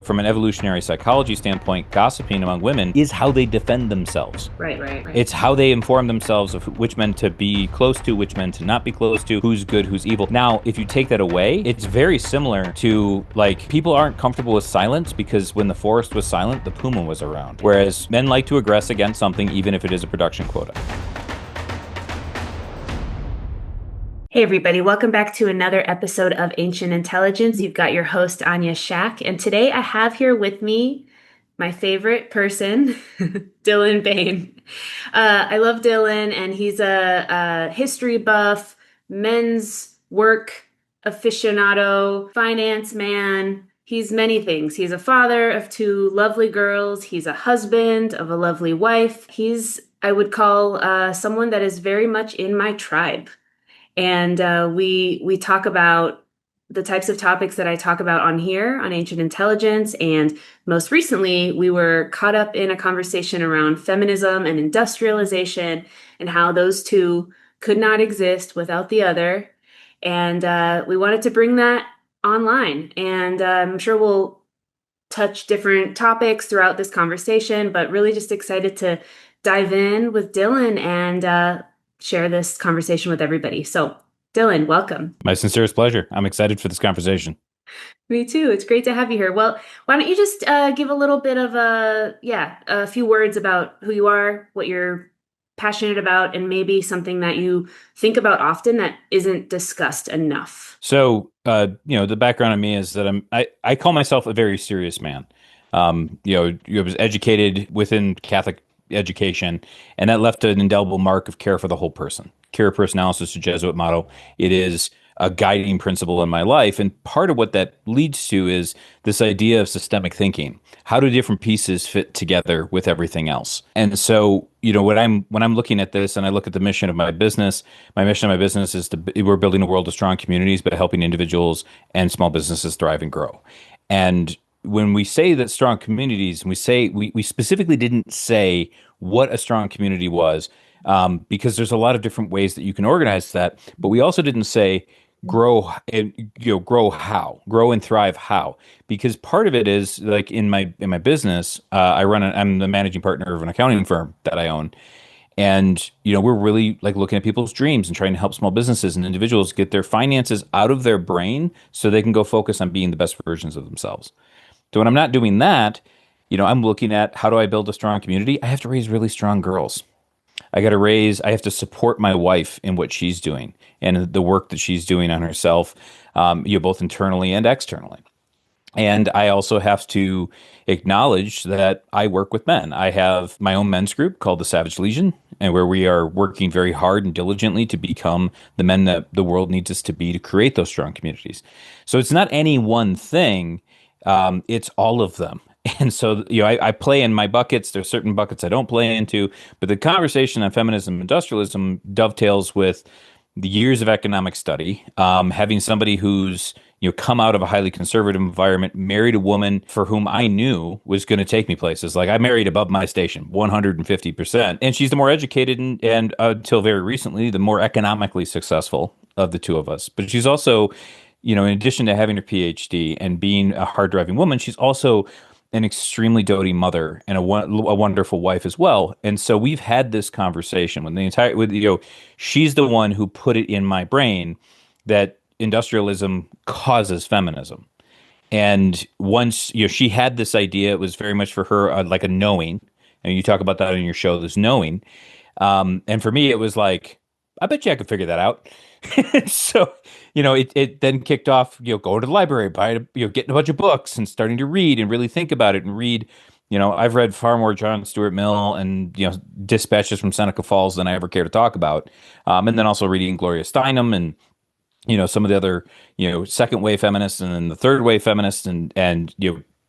from an evolutionary psychology standpoint, gossiping among women is how they defend themselves. Right. It's how they inform themselves of which men to be close to, which men to not be close to, who's good, who's evil. Now, if you take that away, it's very similar to, like, people aren't comfortable with silence because when the forest was silent, the puma was around. Whereas men like to aggress against something, even if it is a production quota. Hey, everybody. Welcome back to another episode of Ancient Intelligence. You've got your host, Anya Shack. And today I have here with me my favorite person, Dylan Bain. I love Dylan, and he's a history buff, men's work aficionado, finance man. He's many things. He's a father of two lovely girls. He's a husband of a lovely wife. He's, I would call, someone that is very much in my tribe. And we talk about the types of topics that I talk about on here on Ancient Intelligence. And most recently, we were caught up in a conversation around feminism and industrialization and how those two could not exist without the other. And we wanted to bring that online. And I'm sure we'll touch different topics throughout this conversation, but really just excited to dive in with Dylan and share this conversation with everybody. So, Dylan, welcome. My sincerest pleasure. I'm excited for this conversation. Me too. It's great to have you here. Well, why don't you just give a little bit of a few words about who you are, what you're passionate about, and maybe something that you think about often that isn't discussed enough. So, the background on me is that I call myself a very serious man. I was educated within Catholic education, and that left an indelible mark of care for the whole person. Care personalis is a Jesuit motto. It is a guiding principle in my life, and part of what that leads to is this idea of systemic thinking. How do different pieces fit together with everything else? And so, when I'm looking at this, and I look at the mission of my business, is we're building a world of strong communities, but helping individuals and small businesses thrive and grow. And when we say that strong communities, and we specifically didn't say what a strong community was, because there's a lot of different ways that you can organize that, but we also didn't say grow and grow and thrive how, because part of it is like in my business, I'm the managing partner of an accounting firm that I own. And, we're really like looking at people's dreams and trying to help small businesses and individuals get their finances out of their brain so they can go focus on being the best versions of themselves. So when I'm not doing that, I'm looking at how do I build a strong community? I have to raise really strong girls. I have to support my wife in what she's doing and the work that she's doing on herself, both internally and externally. And I also have to acknowledge that I work with men. I have my own men's group called the Savage Legion, and where we are working very hard and diligently to become the men that the world needs us to be to create those strong communities. So it's not any one thing. It's all of them. And so, I play in my buckets. There's certain buckets I don't play into, but the conversation on feminism and industrialism dovetails with the years of economic study, having somebody who's, come out of a highly conservative environment, married a woman for whom I knew was going to take me places. Like I married above my station, 150%. And she's the more educated and until very recently, the more economically successful of the two of us. But she's also, in addition to having her PhD and being a hard driving woman, she's also an extremely doting mother and a wonderful wife as well. And so we've had this conversation she's the one who put it in my brain that industrialism causes feminism. And once, she had this idea, it was very much for her like a knowing. And you talk about that in your show, this knowing. And for me, it was like, I bet you I could figure that out. So, it then kicked off, go to the library, getting a bunch of books and starting to read and really think about it and read. I've read far more John Stuart Mill and, dispatches from Seneca Falls than I ever care to talk about. And then also reading Gloria Steinem and, some of the other, second wave feminists and then the third wave feminists. And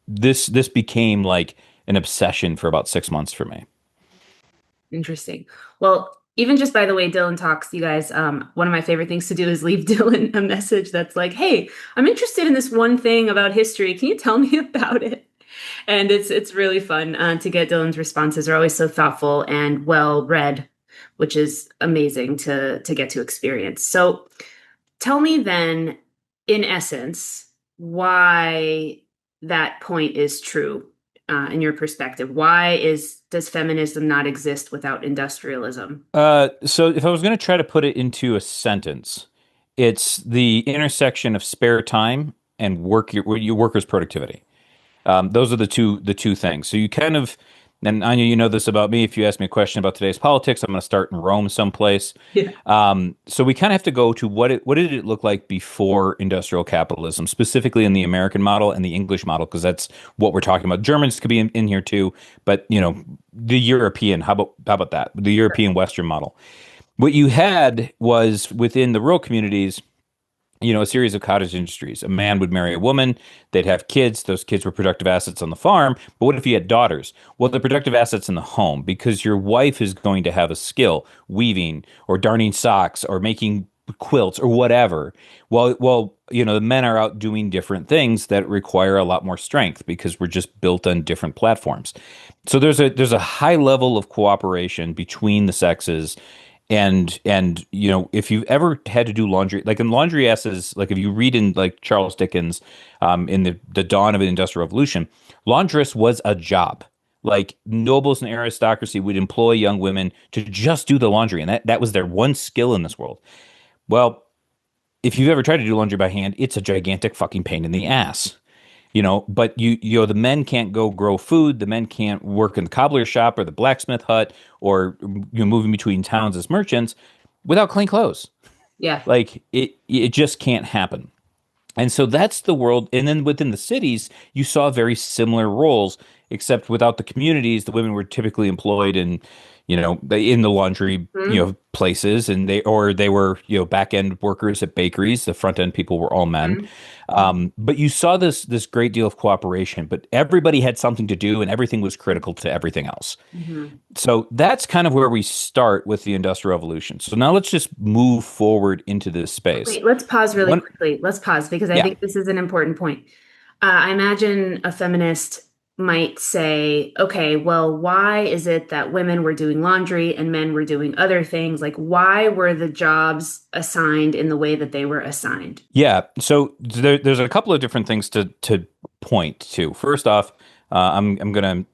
this became like an obsession for about 6 months for me. Interesting. Well, even just by the way Dylan talks, you guys, one of my favorite things to do is leave Dylan a message that's like, hey, I'm interested in this one thing about history. Can you tell me about it? And it's really fun to get Dylan's responses. Are always so thoughtful and well read, which is amazing to get to experience. So tell me then, in essence, why that point is true in your perspective? Why does feminism not exist without industrialism? So if I was going to try to put it into a sentence, it's the intersection of spare time and your workers' productivity. Those are the two things. So you kind of, and Anya, you know this about me. If you ask me a question about today's politics, I'm going to start in Rome someplace. Yeah. So we kind of have to go to what did it look like before industrial capitalism, specifically in the American model and the English model, because that's what we're talking about. Germans could be in here too, but the European. How about that? The European Western model. What you had was within the rural communities, a series of cottage industries. A man would marry a woman, they'd have kids. Those kids were productive assets on the farm. But what if you had daughters? Well, the productive assets in the home, because your wife is going to have a skill, weaving or darning socks or making quilts or whatever. Well, the men are out doing different things that require a lot more strength because we're just built on different platforms. So there's a high level of cooperation between the sexes, and if you've ever had to do laundry, like in laundry S's, like if you read in like Charles Dickens, in the dawn of the Industrial Revolution, laundress was a job. Like nobles and aristocracy would employ young women to just do the laundry, and that was their one skill in this world. Well, if you've ever tried to do laundry by hand, it's a gigantic fucking pain in the ass. But the men can't go grow food. The men can't work in the cobbler shop or the blacksmith hut, or moving between towns as merchants without clean clothes. Yeah. Like it just can't happen. And so that's the world. And then within the cities, you saw very similar roles, except without the communities, the women were typically employed in the laundry, Mhm. places, and they were, back end workers at bakeries. The front end people were all men. Mhm. But you saw this great deal of cooperation, but everybody had something to do, and everything was critical to everything else. Mhm. So that's kind of where we start with the Industrial Revolution. So now let's just move forward into this space. Wait, let's pause really One, quickly. Let's pause because I yeah, think this is an important point. I imagine a feminist might say, okay, well, why is it that women were doing laundry and men were doing other things? Like, why were the jobs assigned in the way that they were assigned? yeah. So there's a couple of different things to point to. First off, I'm gonna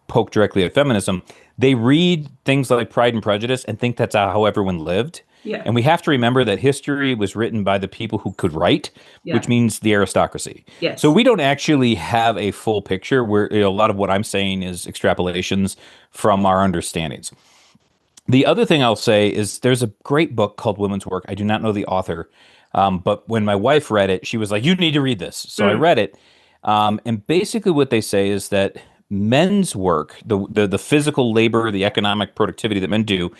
poke directly at feminism. They read things like Pride and Prejudice and think that's how everyone lived. Yeah. And we have to remember that history was written by the people who could write, which Yeah. means the aristocracy. So Yes. we don't actually have a full picture where a lot of what I'm saying is extrapolations from our understandings. The other thing I'll say is there's a great book called Women's Work. I do not know the author, but when my wife read it, she was like, "You need to read this." So I Mm. read it, and basically what they say is that men's work, the physical labor, the economic productivity that men do,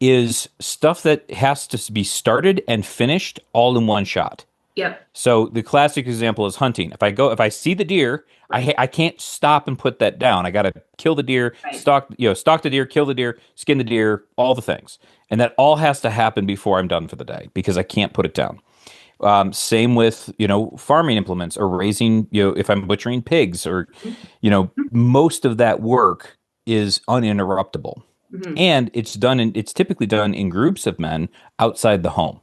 is stuff that has to be started and finished all in one shot. Yep. So the classic example is hunting. If I see the deer, Right. I can't stop and put that down. I got to kill the deer, Right. stalk the deer, kill the deer, skin the deer, all the things, and that all has to happen before I'm done for the day because I can't put it down. Same with farming implements or raising, if I'm butchering pigs, or most of that work is uninterruptible, Mhm. and it's typically done in groups of men outside the home.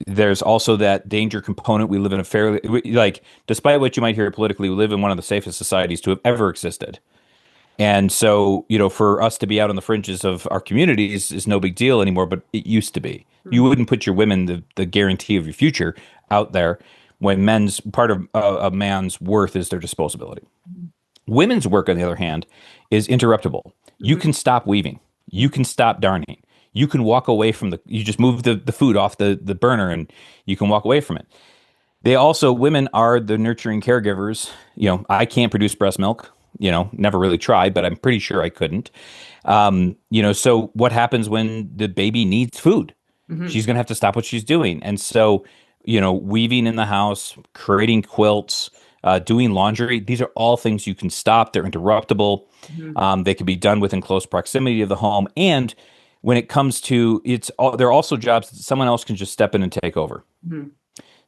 There's also that danger component. We live in a like, despite what you might hear politically, we live in one of the safest societies to have ever existed. And so, for us to be out on the fringes of our communities is no big deal anymore, but it used to be. You Mhm. wouldn't put your women, the guarantee of your future, out there when men's part of a man's worth is their disposability. Women's work, on the other hand, is interruptible. You Mhm. can stop weaving. You can stop darning. You can walk away from you just move the food off the burner and you can walk away from it. Women are the nurturing caregivers. I can't produce breast milk, never really tried, but I'm pretty sure I couldn't. So what happens when the baby needs food? Mhm. She's going to have to stop what she's doing. And so, weaving in the house, creating quilts, doing laundry, these are all things you can stop. They're interruptible. Mhm. They can be done within close proximity of the home. And when it comes to they're also jobs that someone else can just step in and take over. Mhm.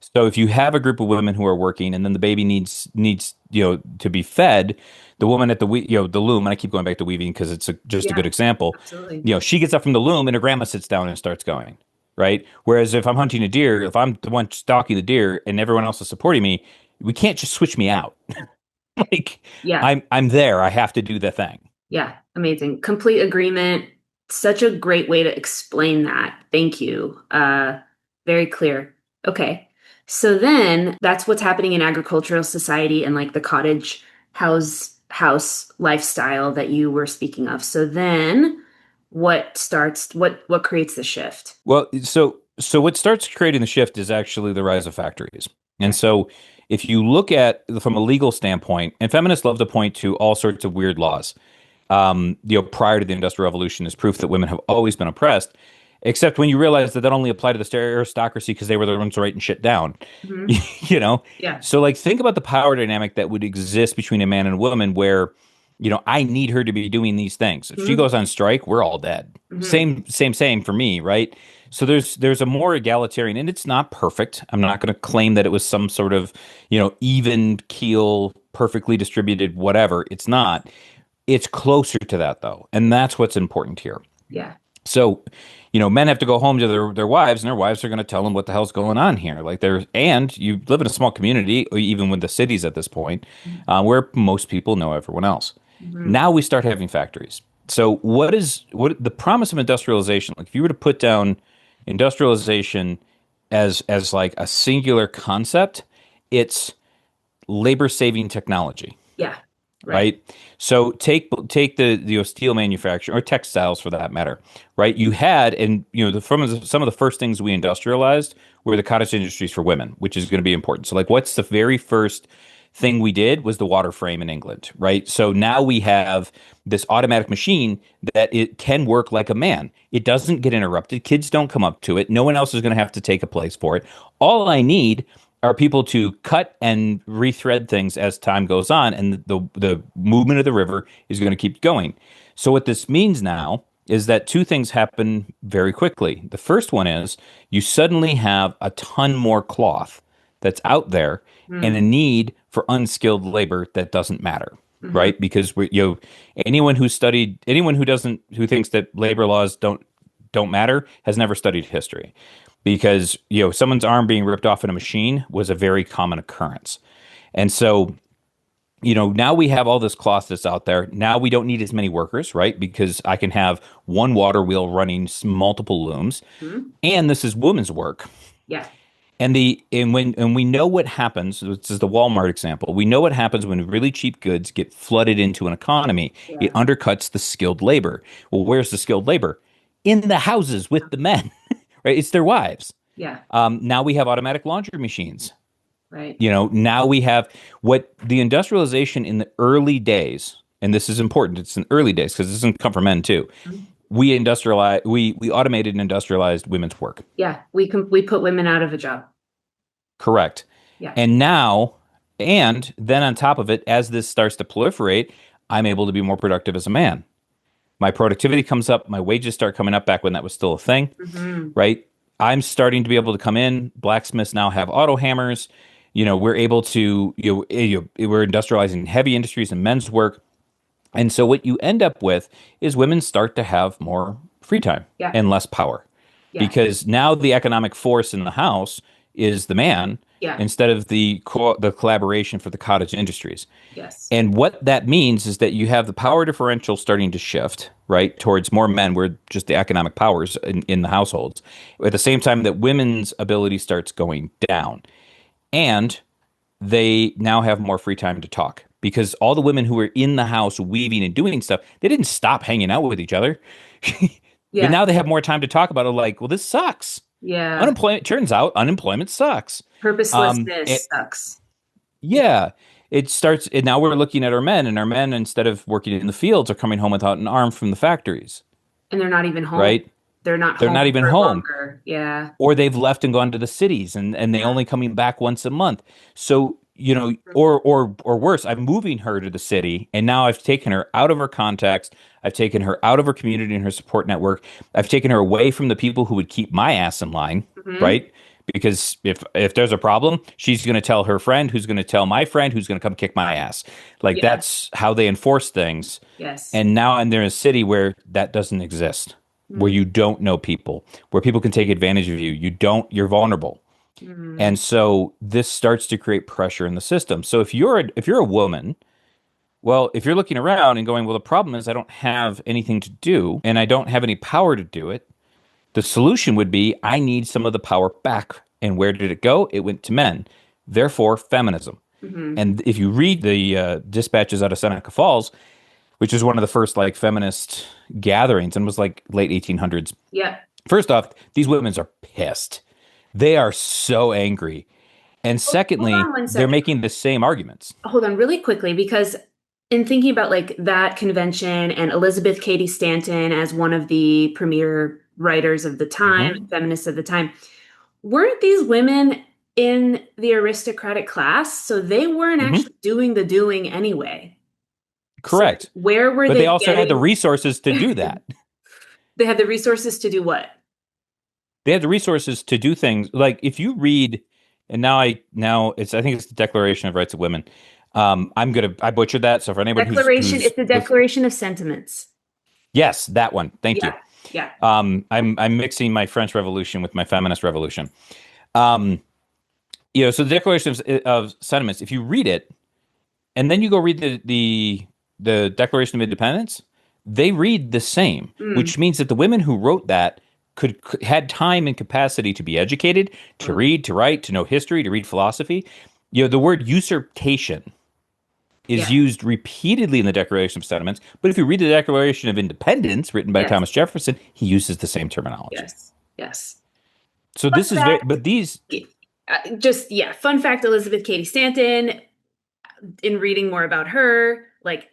So if you have a group of women who are working, and then the baby needs to be fed, the woman at the loom, and I keep going back to weaving because it's just a Yeah, good example. absolutely. She gets up from the loom and her grandma sits down and starts going, right? Whereas if I'm hunting a deer, if I'm the one stalking the deer and everyone else is supporting me, we can't just switch me out. Like Yeah. I'm there. I have to do the thing. Yeah. Amazing. Complete agreement. Such a great way to explain that. Thank you. Very clear. Okay. So then that's what's happening in agricultural society and like the cottage house lifestyle that you were speaking of. So then what creates the shift? Well, so what starts creating the shift is actually the rise of factories. And Okay. so if you look at from a legal standpoint, and feminists love to point to all sorts of weird laws, prior to the Industrial Revolution as proof that women have always been oppressed, except when you realize that that only applied to the aristocracy because they were the ones writing shit down. Hmm. You know? Yeah. So like think about the power dynamic that would exist between a man and a woman where, I need her to be doing these things. If she Hmm. goes on strike, we're all dead. Hmm. Same for me, right? So there's a more egalitarian, and it's not perfect. I'm not going to claim that it was some sort of, even keel, perfectly distributed, whatever. It's not. It's closer to that though, and that's what's important here. Yeah. So, men have to go home to their wives, and their wives are going to tell them what the hell's going on here. Like and you live in a small community, even with the cities at this point, where most people know everyone else. Hmm. Now we start having factories. So what the promise of industrialization? Like if you were to put down industrialization as like a singular concept, it's labor saving technology, Yeah. Right. right? So take the steel manufacturing or textiles for that matter, right? You had and from some of the first things we industrialized were the cottage industries for women, which is going to be important. So like, what's the very first thing we did was the water frame in England, right? So now we have this automatic machine that it can work like a man. It doesn't get interrupted. Kids don't come up to it. No one else is going to have to take a place for it. All I need are people to cut and rethread things as time goes on, and the movement of the river is going to keep going. So what this means now is that two things happen very quickly. The first one is you suddenly have a ton more cloth that's out there and a Mm. need for unskilled labor that doesn't matter, Hmm. right? Because anyone who thinks that labor laws don't matter has never studied history because someone's arm being ripped off in a machine was a very common occurrence. And so now we have all this cloth that's out there. Now we don't need as many workers, right? Because I can have one water wheel running multiple looms, Hmm. and this is women's work. Yeah. And we know what happens. This is the Walmart example. We know what happens when really cheap goods get flooded into an economy. It Yeah. undercuts the skilled labor. Well, where's the skilled labor? In the houses with the men, right? It's their wives. Yeah. Now we have automatic laundry machines. Right. Now we have what the industrialization in the early days, and this is important. It's in early days because this doesn't come from men too. Mhm. We automated and industrialized women's work. Yeah. We put women out of a job. Correct. Yeah. And now, and then on top of it, as this starts to proliferate, I'm able to be more productive as a man. My productivity comes up, my wages start coming up back when that was still a thing, Hmm. right? I'm starting to be able to come in. Blacksmiths now have auto hammers. We're able to, we're industrializing heavy industries and men's work. And so what you end up with is women start to have more free time Yeah. and less power Yeah. because now the economic force in the house is the man Yeah. instead of the collaboration for the cottage industries. Yes. And what that means is that you have the power differential starting to shift, right, towards more men, where just the economic powers in the households. At the same time that women's ability starts going down. And they now have more free time to talk because all the women who were in the house weaving and doing stuff, they didn't stop hanging out with each other. But Yeah. now they have more time to talk about it. Like, well, this sucks. Yeah. Unemployment turns out unemployment sucks. Purposelessness It, sucks. yeah, it starts. And now we're looking at our men, and our men, instead of working in the fields, are coming home without an arm from the factories, And they're not even home. right? They're not They're home not even for home, longer. Yeah. or they've left and gone to the cities, and they Yeah. only coming back once a month. So or worse, I'm moving her to the city, and now I've taken her out of her context. I've taken her out of her community and her support network. I've taken her away from the people who would keep my ass in line, Hmm. right? Because if there's a problem, she's going to tell her friend, who's going to tell my friend, who's going to come kick my ass. Like Yeah. that's how they enforce things. Yes. And now I'm there in a city where that doesn't exist, where Mm. you don't know people, where people can take advantage of you. You're vulnerable. Mm, And so this starts to create pressure in the system. So if you're a woman, well, if you're looking around and going, well, the problem is I don't have anything to do and I don't have any power to do it. The solution would be I need some of the power back. And where did it go? It went to men. Therefore, feminism. hmm. And if you read the dispatches out of Seneca Falls, which is one of the first like feminist gatherings and was like late 1800s. Yeah. First off, these women are pissed. They are so angry. And Hold secondly, on one they're second. making the same arguments. Hold on really quickly, because in thinking about like that convention and Elizabeth Cady Stanton as one of the premier writers of the time, Hmm. feminists of the time, weren't these women in the aristocratic class? So they weren't Hmm. actually doing the doing anyway. So Correct. where were But they they also had the getting? resources to do that. They had the resources to do what? They had the resources to do things like if you read, and now it's I think it's the Declaration of Rights of Women. I butchered that. So for anyone who's Declaration, who's it's the listen, Declaration of Sentiments. yes, that one. Thank you. Yeah, yeah. I'm mixing my French Revolution with my feminist revolution. Um, so the Declaration of Sentiments, if you read it and then you go read the Declaration of Independence, they read the same, Mm, which means that the women who wrote that could had time and capacity to be educated, to mm, read, to write, to know history, to read philosophy. The word usurpation is yeah, used repeatedly in the Declaration of Sentiments, but if you read the Declaration of Independence written by yes, Thomas Jefferson, he uses the same terminology. yes, yes. So Fun this is very, fact, but these yeah, fun fact, Elizabeth Cady Stanton, in reading more about her, like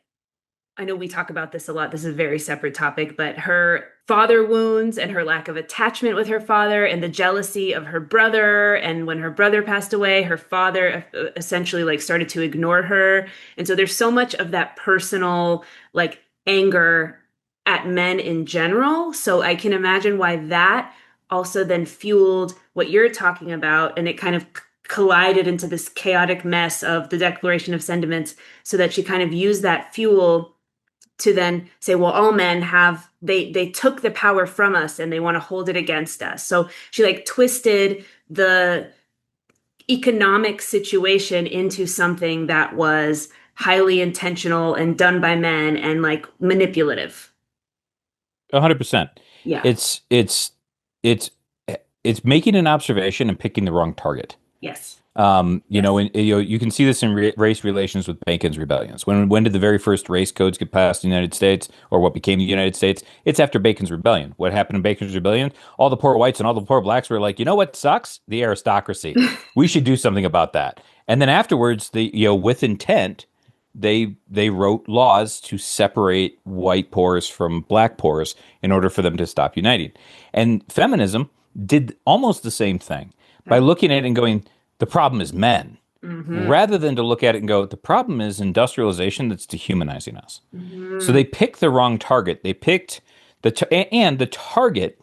I know we talk about this a lot. This is a very separate topic, but her father wounds and her lack of attachment with her father and the jealousy of her brother. And when her brother passed away, her father essentially like started to ignore her. And so there's so much of that personal like anger at men in general. So I can imagine why that also then fueled what you're talking about. And it kind of collided into this chaotic mess of the Declaration of Sentiments so that she kind of used that fuel to then say, well, all men have they took the power from us and they want to hold it against us. So she like twisted the economic situation into something that was highly intentional and done by men and like manipulative. 100%. Yeah. It's it's it's it's making an observation and picking the wrong target. Yes. Yes. You can see this in race relations with Bacon's rebellions. When did the very first race codes get passed in the United States, or what became the United States? It's after Bacon's rebellion. What happened in Bacon's rebellion? All the poor whites and all the poor blacks were like, you know what sucks? The aristocracy. We should do something about that. And then afterwards, with intent, they wrote laws to separate white poors from black poors in order for them to stop uniting. And feminism did almost the same thing by Okay. looking at it and going, the problem is men, Mm-hmm. rather than to look at it and go, the problem is industrialization that's dehumanizing us. So Mm-hmm. they picked the wrong target. They picked and the target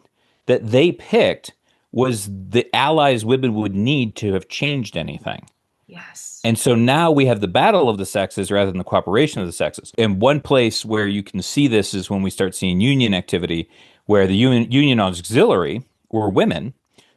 that they picked was the allies women would need to have changed anything. Yes. And so now we have the battle of the sexes rather than the cooperation of the sexes. And one place where you can see this is when we start seeing union activity, where the union auxiliary were women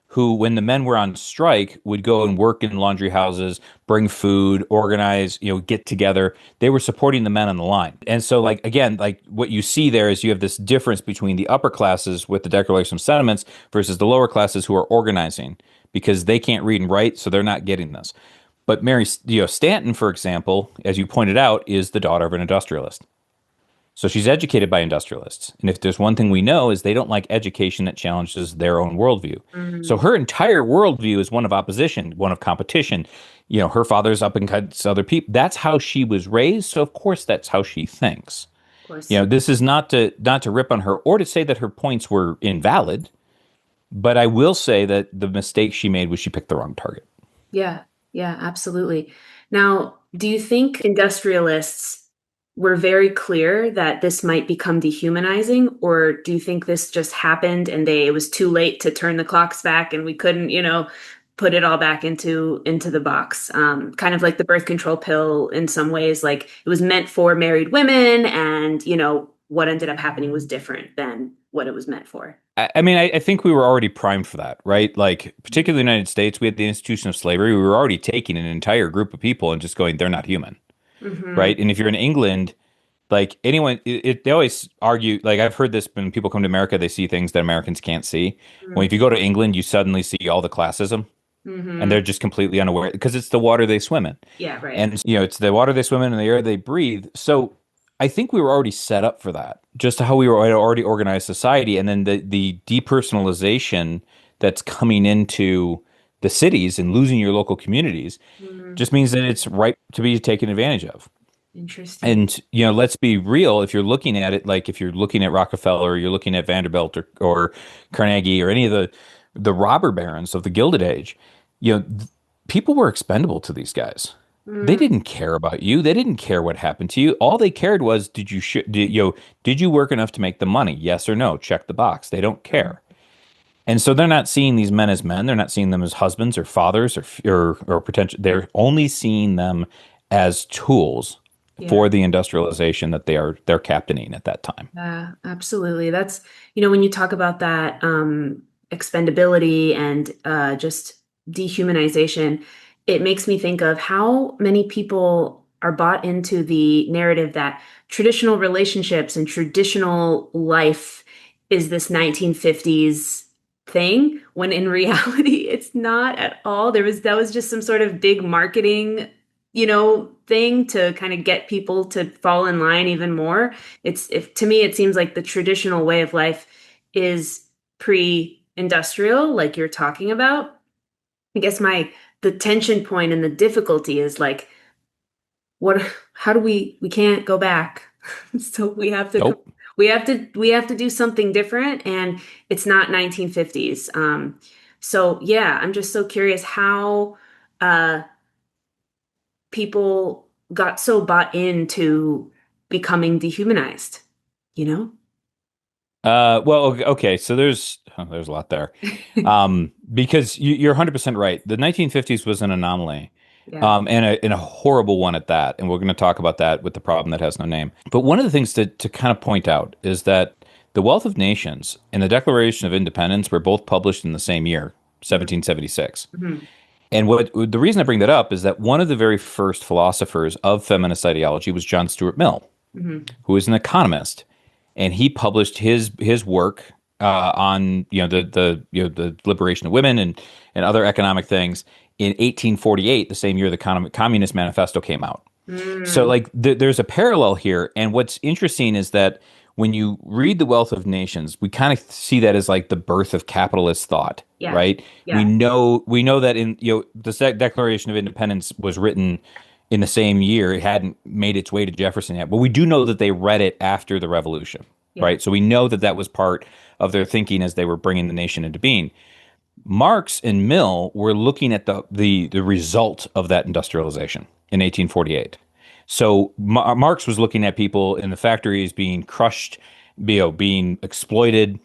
who, when the men were on strike, would go and work in laundry houses, bring food, organize, get together. They were supporting the men on the line. And so, like, again, like what you see there is you have this difference between the upper classes with the Declaration of Sentiments versus the lower classes who are organizing because they can't read and write, so they're not getting this. But Mary, Stanton, for example, as you pointed out, is the daughter of an industrialist. So she's educated by industrialists. And if there's one thing we know is they don't like education that challenges their own worldview. So Mm. her entire worldview is one of opposition, one of competition. Her father's up against other people. That's how she was raised. So of course that's how she thinks. Of course. This is not to rip on her or to say that her points were invalid, but I will say that the mistake she made was she picked the wrong target. Yeah, yeah, absolutely. Now, do you think industrialists were very clear that this might become dehumanizing, or do you think this just happened and it was too late to turn the clocks back and we couldn't, put it all back into the box? Kind of like the birth control pill in some ways, like it was meant for married women, and what ended up happening was different than what it was meant for. I mean, I think we were already primed for that, right? Like, particularly in the United States, we had the institution of slavery. We were already taking an entire group of people and just going, they're not human, Hmm. right? And if you're in England, like anyone, they always argue, like I've heard this when people come to America, they see things that Americans can't see. When if you go to England, you suddenly see all the classism and Hmm. they're just completely unaware because it's the water they swim in. Yeah, right. And, it's the water they swim in and the air they breathe. So I think we were already set up for that, just how we were already organized society. And then the depersonalization that's coming into the cities and losing your local communities Mm, just means that it's ripe to be taken advantage of. interesting. And, let's be real. If you're looking at it, like if you're looking at Rockefeller, or you're looking at Vanderbilt or Carnegie or any of the robber barons of the Gilded Age, people were expendable to these guys. They Mm, didn't care about you. They didn't care what happened to you. All they cared was, did you work enough to make the money? Yes or no? Check the box. They don't mm, care. And so they're not seeing these men as men. They're not seeing them as husbands or fathers or potential. They're only seeing them as tools yeah. for the industrialization that they're captaining at that time. Yeah, absolutely. That's, when you talk about that expendability and just dehumanization, it makes me think of how many people are bought into the narrative that traditional relationships and traditional life is this 1950s thing, when in reality, it's not at all. That was just some sort of big marketing, thing to kind of get people to fall in line even more. It's if to me it seems like the traditional way of life is pre-industrial, like you're talking about. I guess my the tension point and the difficulty is like, what how do we can't go back. So Nope. we have to do something different, and it's not 1950s. So yeah, I'm just so curious how uh people got so bought into becoming dehumanized, you know? Well, okay. So there's a lot there, because you're 100% right. The 1950s was an anomaly, Yeah. and a horrible one at that. And we're going to talk about that with the problem that has no name. But one of the things to kind of point out is that the Wealth of Nations and the Declaration of Independence were both published in the same year, 1776. Hmm. And what the reason I bring that up is that one of the very first philosophers of feminist ideology was John Stuart Mill, Hmm. who is an economist, and he published his work on the liberation of women and other economic things in 1848, the same year the Communist Manifesto came out. So Mm. like there's a parallel here, and what's interesting is that when you read The Wealth of Nations, we kind of see that as like the birth of capitalist thought, Yeah. right? We Yeah. know that in the Declaration of Independence was written in the same year. It hadn't made its way to Jefferson yet, but we do know that they read it after the Revolution, Yeah. right? So we know that that was part of their thinking as they were bringing the nation into being. Marx and Mill were looking at the result of that industrialization in 1848. So Marx was looking at people in the factories being crushed, being exploited,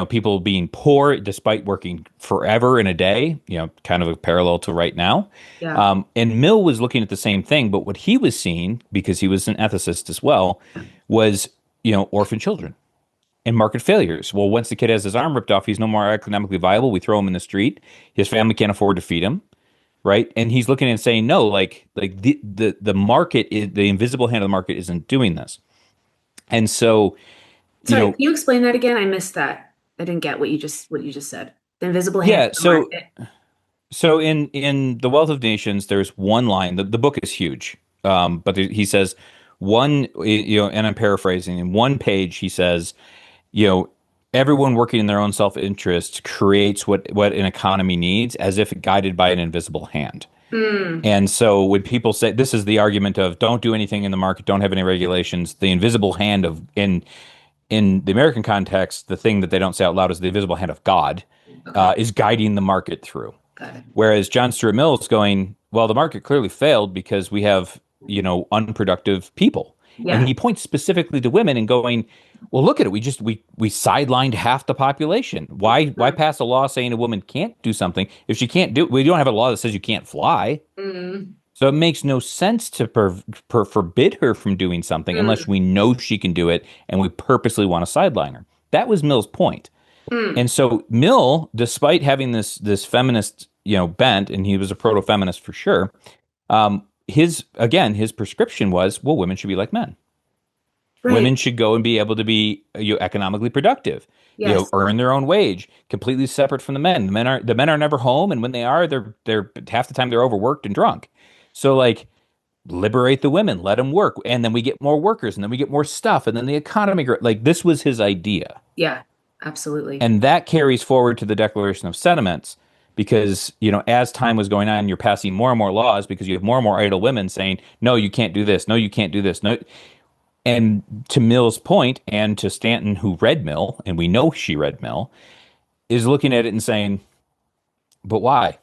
people being poor despite working forever in a day, kind of a parallel to right now. Yeah. And Mill was looking at the same thing, but what he was seeing, because he was an ethicist as well, was, orphan children and market failures. Well, once the kid has his arm ripped off, he's no more economically viable. We throw him in the street. His family can't afford to feed him, right? And he's looking and saying, no, like the market is the invisible hand of the market isn't doing this. And so, you Sorry, can know, you explain that again? I missed that. I didn't get what you just said. The invisible hand of yeah. the So market. so in The Wealth of Nations, there's one line. The book is huge, but he says one, and I'm paraphrasing. In one page, he says, you know, everyone working in their own self-interest creates what an economy needs as if guided by an invisible hand. Mm. And so when people say this is the argument of don't do anything in the market, don't have any regulations, the invisible hand of in the American context, the thing that they don't say out loud is the invisible hand of God Okay. is guiding the market through. Got it. Whereas John Stuart Mill is going, well, the market clearly failed because we have, unproductive people. And Yeah. he points specifically to women and going, well, look at it. We sidelined half the population. Why Mm. pass a law saying a woman can't do something if she can't do? We don't have a law that says you can't fly. Mm. So it makes no sense to forbid her from doing something unless Mm. we know she can do it and we purposely want to sideline her. That was Mill's point. Mm. And so Mill, despite having this feminist, bent, and he was a proto-feminist for sure, his prescription was, well, women should be like men. Right. Women should go and be able to be economically productive, Yes. earn their own wage, completely separate from the men. The men are never home, and when they are, they're half the time they're overworked and drunk. So like liberate the women, let them work, and then we get more workers, and then we get more stuff, and then the economy like this was his idea. Yeah, absolutely. And that carries forward to the Declaration of Sentiments because, as time was going on, you're passing more and more laws because you have more and more idle women saying, no, you can't do this. No, you can't do this. No. And to Mill's point, and to Stanton, who read Mill, and we know she read Mill, is looking at it and saying, but why?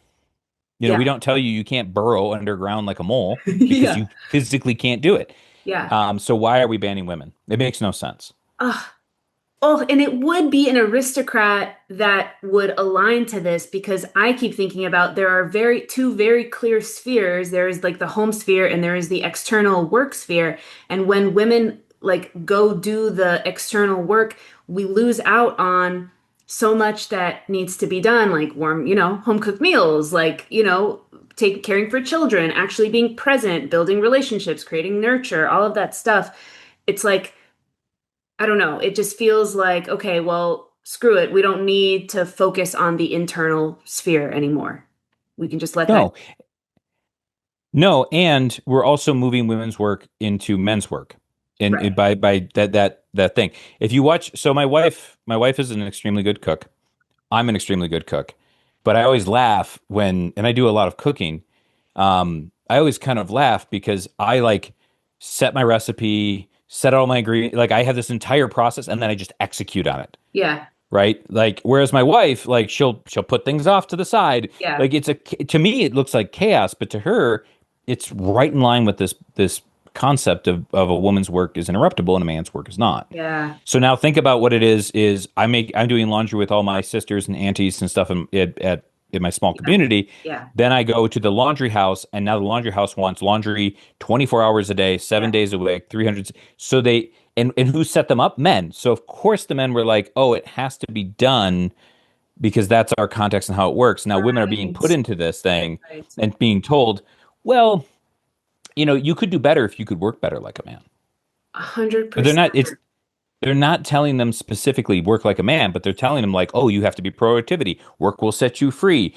Yeah. We don't tell you can't burrow underground like a mole because Yeah. you physically can't do it. Yeah. So why are we banning women? It makes no sense. Ugh. Oh, and it would be an aristocrat that would align to this because I keep thinking about there are two very clear spheres. There is like the home sphere and there is the external work sphere. And when women like go do the external work, we lose out on so much that needs to be done, like warm, home cooked meals, like, caring for children, actually being present, building relationships, creating nurture, all of that stuff. It's like I don't know. It just feels like, okay, well, screw it. We don't need to focus on the internal sphere anymore. We can just let that. No, no, and we're also moving women's work into men's work, and Right. by that thing. If you watch, so my wife is an extremely good cook. I'm an extremely good cook, but I always laugh and I do a lot of cooking. I always kind of laugh because I like set my recipe, set all my ingredients, like I have this entire process, and then I just execute on it. Yeah. Right? Like, whereas my wife, like, she'll put things off to the side. Yeah. Like, to me, it looks like chaos, but to her, it's right in line with this concept of a woman's work is interruptible and a man's work is not. Yeah. So now think about what it is I'm doing laundry with all my sisters and aunties and stuff in my small Yeah. community. Yeah. Then I go to the laundry house, and now the laundry house wants laundry 24 hours a day, Yeah. 7 days a week, 300. So and who set them up? Men. So of course the men were like, oh, it has to be done because that's our context and how it works. Now women are being put Right. into this thing Right. and being told, well, you could do better if you could work better like a man. A hundred But they're percent. not. They're not telling them specifically work like a man, but they're telling them like, oh, you have to be productivity. Work will set you free.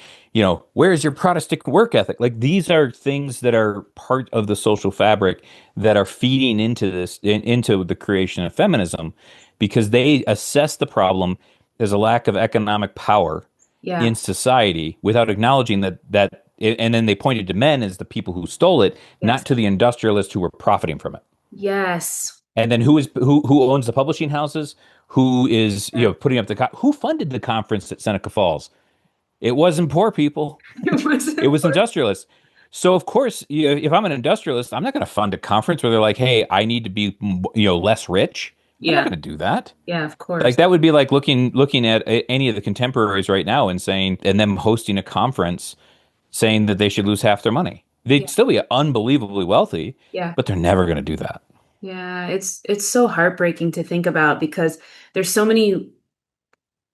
Where's your Protestant work ethic? Like these are things that are part of the social fabric that are feeding into into the creation of feminism because they assess the problem as a lack of economic power Yeah. in society without acknowledging that and then they pointed to men as the people who stole it, Yes. not to the industrialists who were profiting from it. Yes. And then who owns the publishing houses? Who is Yeah. putting up who funded the conference at Seneca Falls? It wasn't poor people. It It wasn't was worth. industrialists. So of course, if I'm an industrialist, I'm not going to fund a conference where they're like, "Hey, I need to be less rich." I'm not Yeah. going to do that. Yeah, of Like course. that would be like looking at any of the contemporaries right now and saying and them hosting a conference saying that they should lose half their money. They'd Yeah. still be unbelievably wealthy, Yeah. but they're never going to do that. Yeah. It's so heartbreaking to think about because there's so many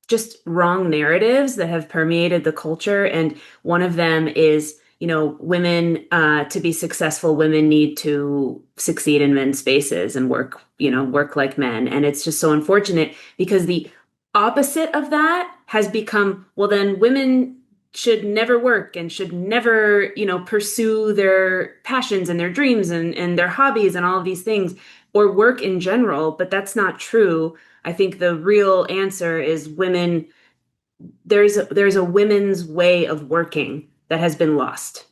just wrong narratives that have permeated the culture. And one of them is, women, to be successful, women need to succeed in men's spaces and work like men. And it's just so unfortunate because the opposite of that has become, well, then women should never work and should never, pursue their passions and their dreams and their hobbies and all of these things or work in general. But that's not true. I think the real answer is women. There's a women's way of working that has been lost.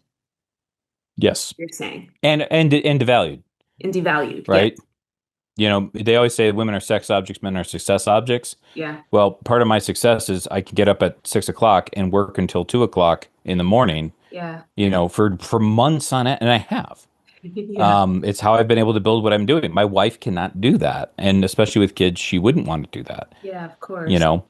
Yes. You're saying And devalued, and devalued. Yes. right? They always say women are sex objects, men are success objects. Yeah. Well, part of my success is I can get up at 6 o'clock and work until 2 o'clock in the morning, Yeah. for months on it, and I have. Yeah. It's how I've been able to build what I'm doing. My wife cannot do that, and especially with kids, she wouldn't want to do that. Yeah. Of You course. know,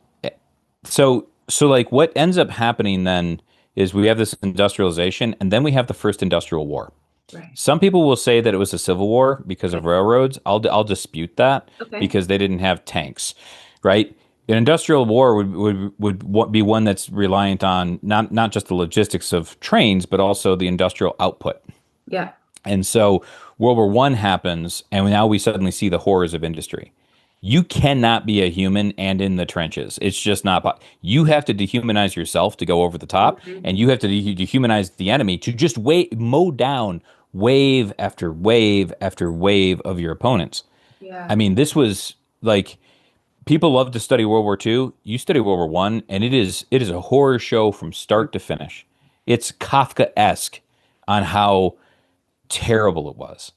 so like what ends up happening then is we have this industrialization, and then we have the first industrial war. Right. Some people will say that it was a civil war because of railroads. I'll dispute that Okay. because they didn't have tanks, right? An industrial war be one that's reliant on not just the logistics of trains, but also the industrial output. Yeah. And so World War One happens, and now we suddenly see the horrors of industry. You cannot be a human and in the trenches. It's just not. You have to dehumanize yourself to go over the top, Mhm. and you have to dehumanize the enemy to just mow down wave after wave after wave of your opponents. Yeah. I mean, this was like people love to study World War Two. You study World War One, and it is a horror show from start to finish. It's Kafka-esque on how terrible it was.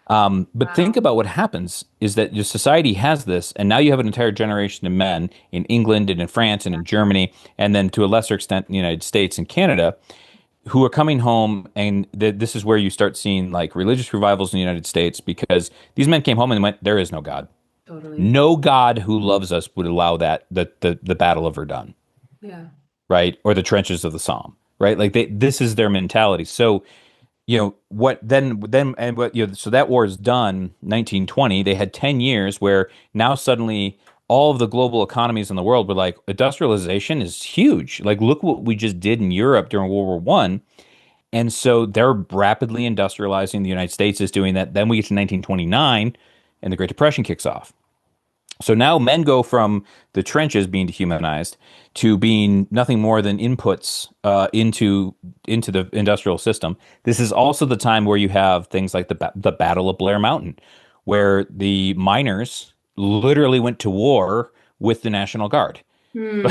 But think Wow. about what happens is that your society has this, and now you have an entire generation of men in England and in France and in Germany, and then to a lesser extent in the United States and Canada, who are coming home, and this is where you start seeing like religious revivals in the United States because these men came home and went, "There is no God. Totally. No God who loves us would allow that the Battle of Verdun, Yeah. right, or the trenches of the Somme, right? Like this is their mentality. So what then and what so that war is done 1920. They had 10 years where now suddenly all of the global economies in the world were like industrialization is huge. Like look what we just did in Europe during World War One. And so they're rapidly industrializing. The United States is doing that. Then we get to 1929 and the Great Depression kicks off. So now men go from the trenches being dehumanized to being nothing more than inputs into the industrial system. This is also the time where you have things like the Battle of Blair Mountain, where the miners literally went to war with the National Guard. Hmm.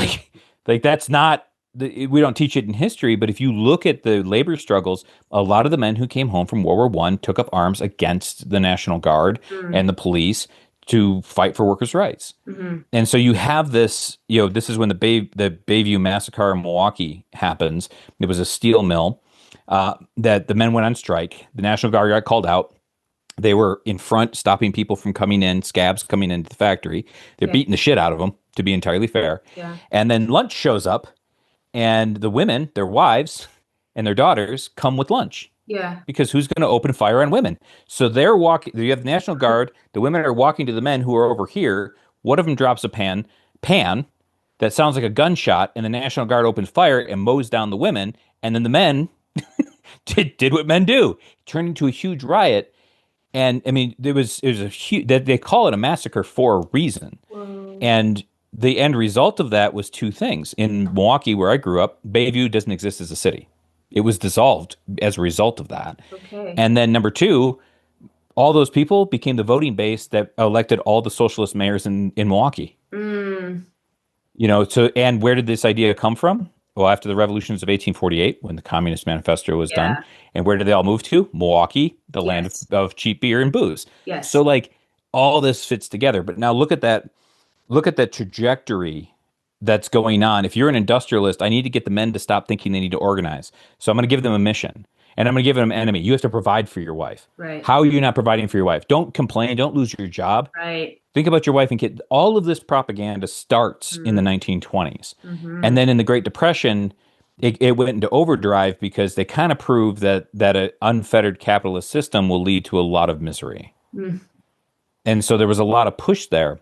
Like that's not we don't teach it in history, but if you look at the labor struggles, a lot of the men who came home from World War One took up arms against the National Guard Hmm. and the police to fight for workers' rights. Hmm. And so you have this, this is when the Bayview massacre in Milwaukee happens. It was a steel mill that the men went on strike. The National Guard got called out. They were in front, stopping people from coming in, scabs coming into the factory. They're Yeah. beating the shit out of them, to be entirely fair. Yeah. And then lunch shows up, and the women, their wives, and their daughters come with lunch Yeah. because who's going to open fire on women? So they're walking. You have the National Guard. The women are walking to the men who are over here. One of them drops a pan that sounds like a gunshot, and the National Guard opens fire and mows down the women. And then the men did what men do, turned into a huge riot. And I mean, it was a huge that they call it a massacre for a reason. Whoa. And the end result of that was two things. In Milwaukee, where I grew up, Bayview doesn't exist as a city. It was dissolved as a result of that. Okay. And then number two, all those people became the voting base that elected all the socialist mayors in Milwaukee. Mm. So and where did this idea come from? Well, after the revolutions of 1848, when the Communist Manifesto was done, Yeah. and where did they all move to? Milwaukee, the land Yes. of cheap beer and booze. So Yes. like all this fits together. But now look at that. Look at that trajectory that's going on. If you're an industrialist, I need to get the men to stop thinking they need to organize. So I'm going to give them a mission, and I'm going to give them an enemy. You have to provide for your wife. Right. How are you not providing for your wife? Don't complain. Don't lose your job. Right. Think about your wife and kid. All of this propaganda starts in the 1920s. Mm-hmm. And then in the Great Depression, it went into overdrive because they kind of proved that an unfettered capitalist system will lead to a lot of misery. Mm. And so there was a lot of push there.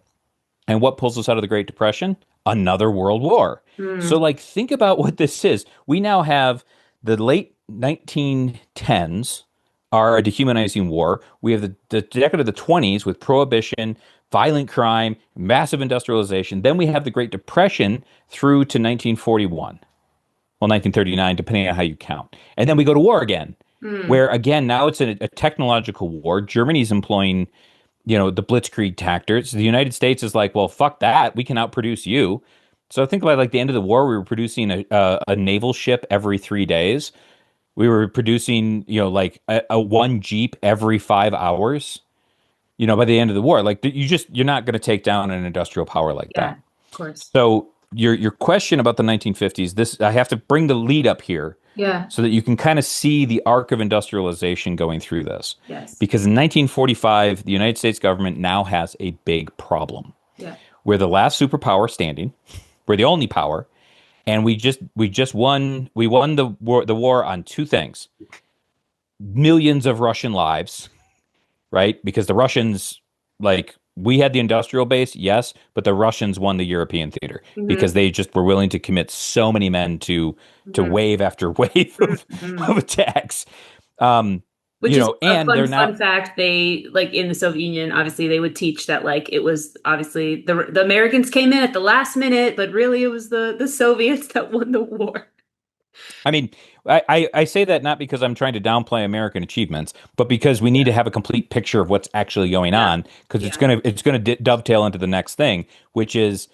And what pulls us out of the Great Depression? Another world war. So, Mm. like, think about what this is. We now have the late 1910s are a dehumanizing war. We have the decade of the 20s with prohibition, violent crime, massive industrialization. Then we have the Great Depression through to 1941. Well, 1939, depending on how you count. And then we go to war again, Mm. where again, now it's a technological war. Germany's employing the blitzkrieg tactics. The United States is like, well, fuck that. We can outproduce you. So think about like the end of the war, we were producing a naval ship every 3 days. We were producing, like a one Jeep every 5 hours. By the end of the war, like you're not going to take down an industrial power like Yeah. that. Of course. So your question about the 1950s, this I have to bring the lead up here Yeah. so that you can kind of see the arc of industrialization going through this. Yes. Because in 1945, the United States government now has a big problem. Yeah. We're the last superpower standing. We're the only power, and we won the war on two things: millions of Russian lives, right? Because the Russians like we had the industrial base, yes, but the Russians won the European theater because Hmm. they just were willing to commit so many men to Hmm. wave after wave Hmm. of attacks. Um, Which is a and fun, they're fun now. fact. They like in the Soviet Union, obviously they would teach that like it was obviously the Americans came in at the last minute, but really it was the Soviets that won the war. I mean, I say that not because I'm trying to downplay American achievements, but because we need to Yeah. have a complete picture of what's actually going Yeah. on, because Yeah. it's gonna dovetail into the next thing, which is,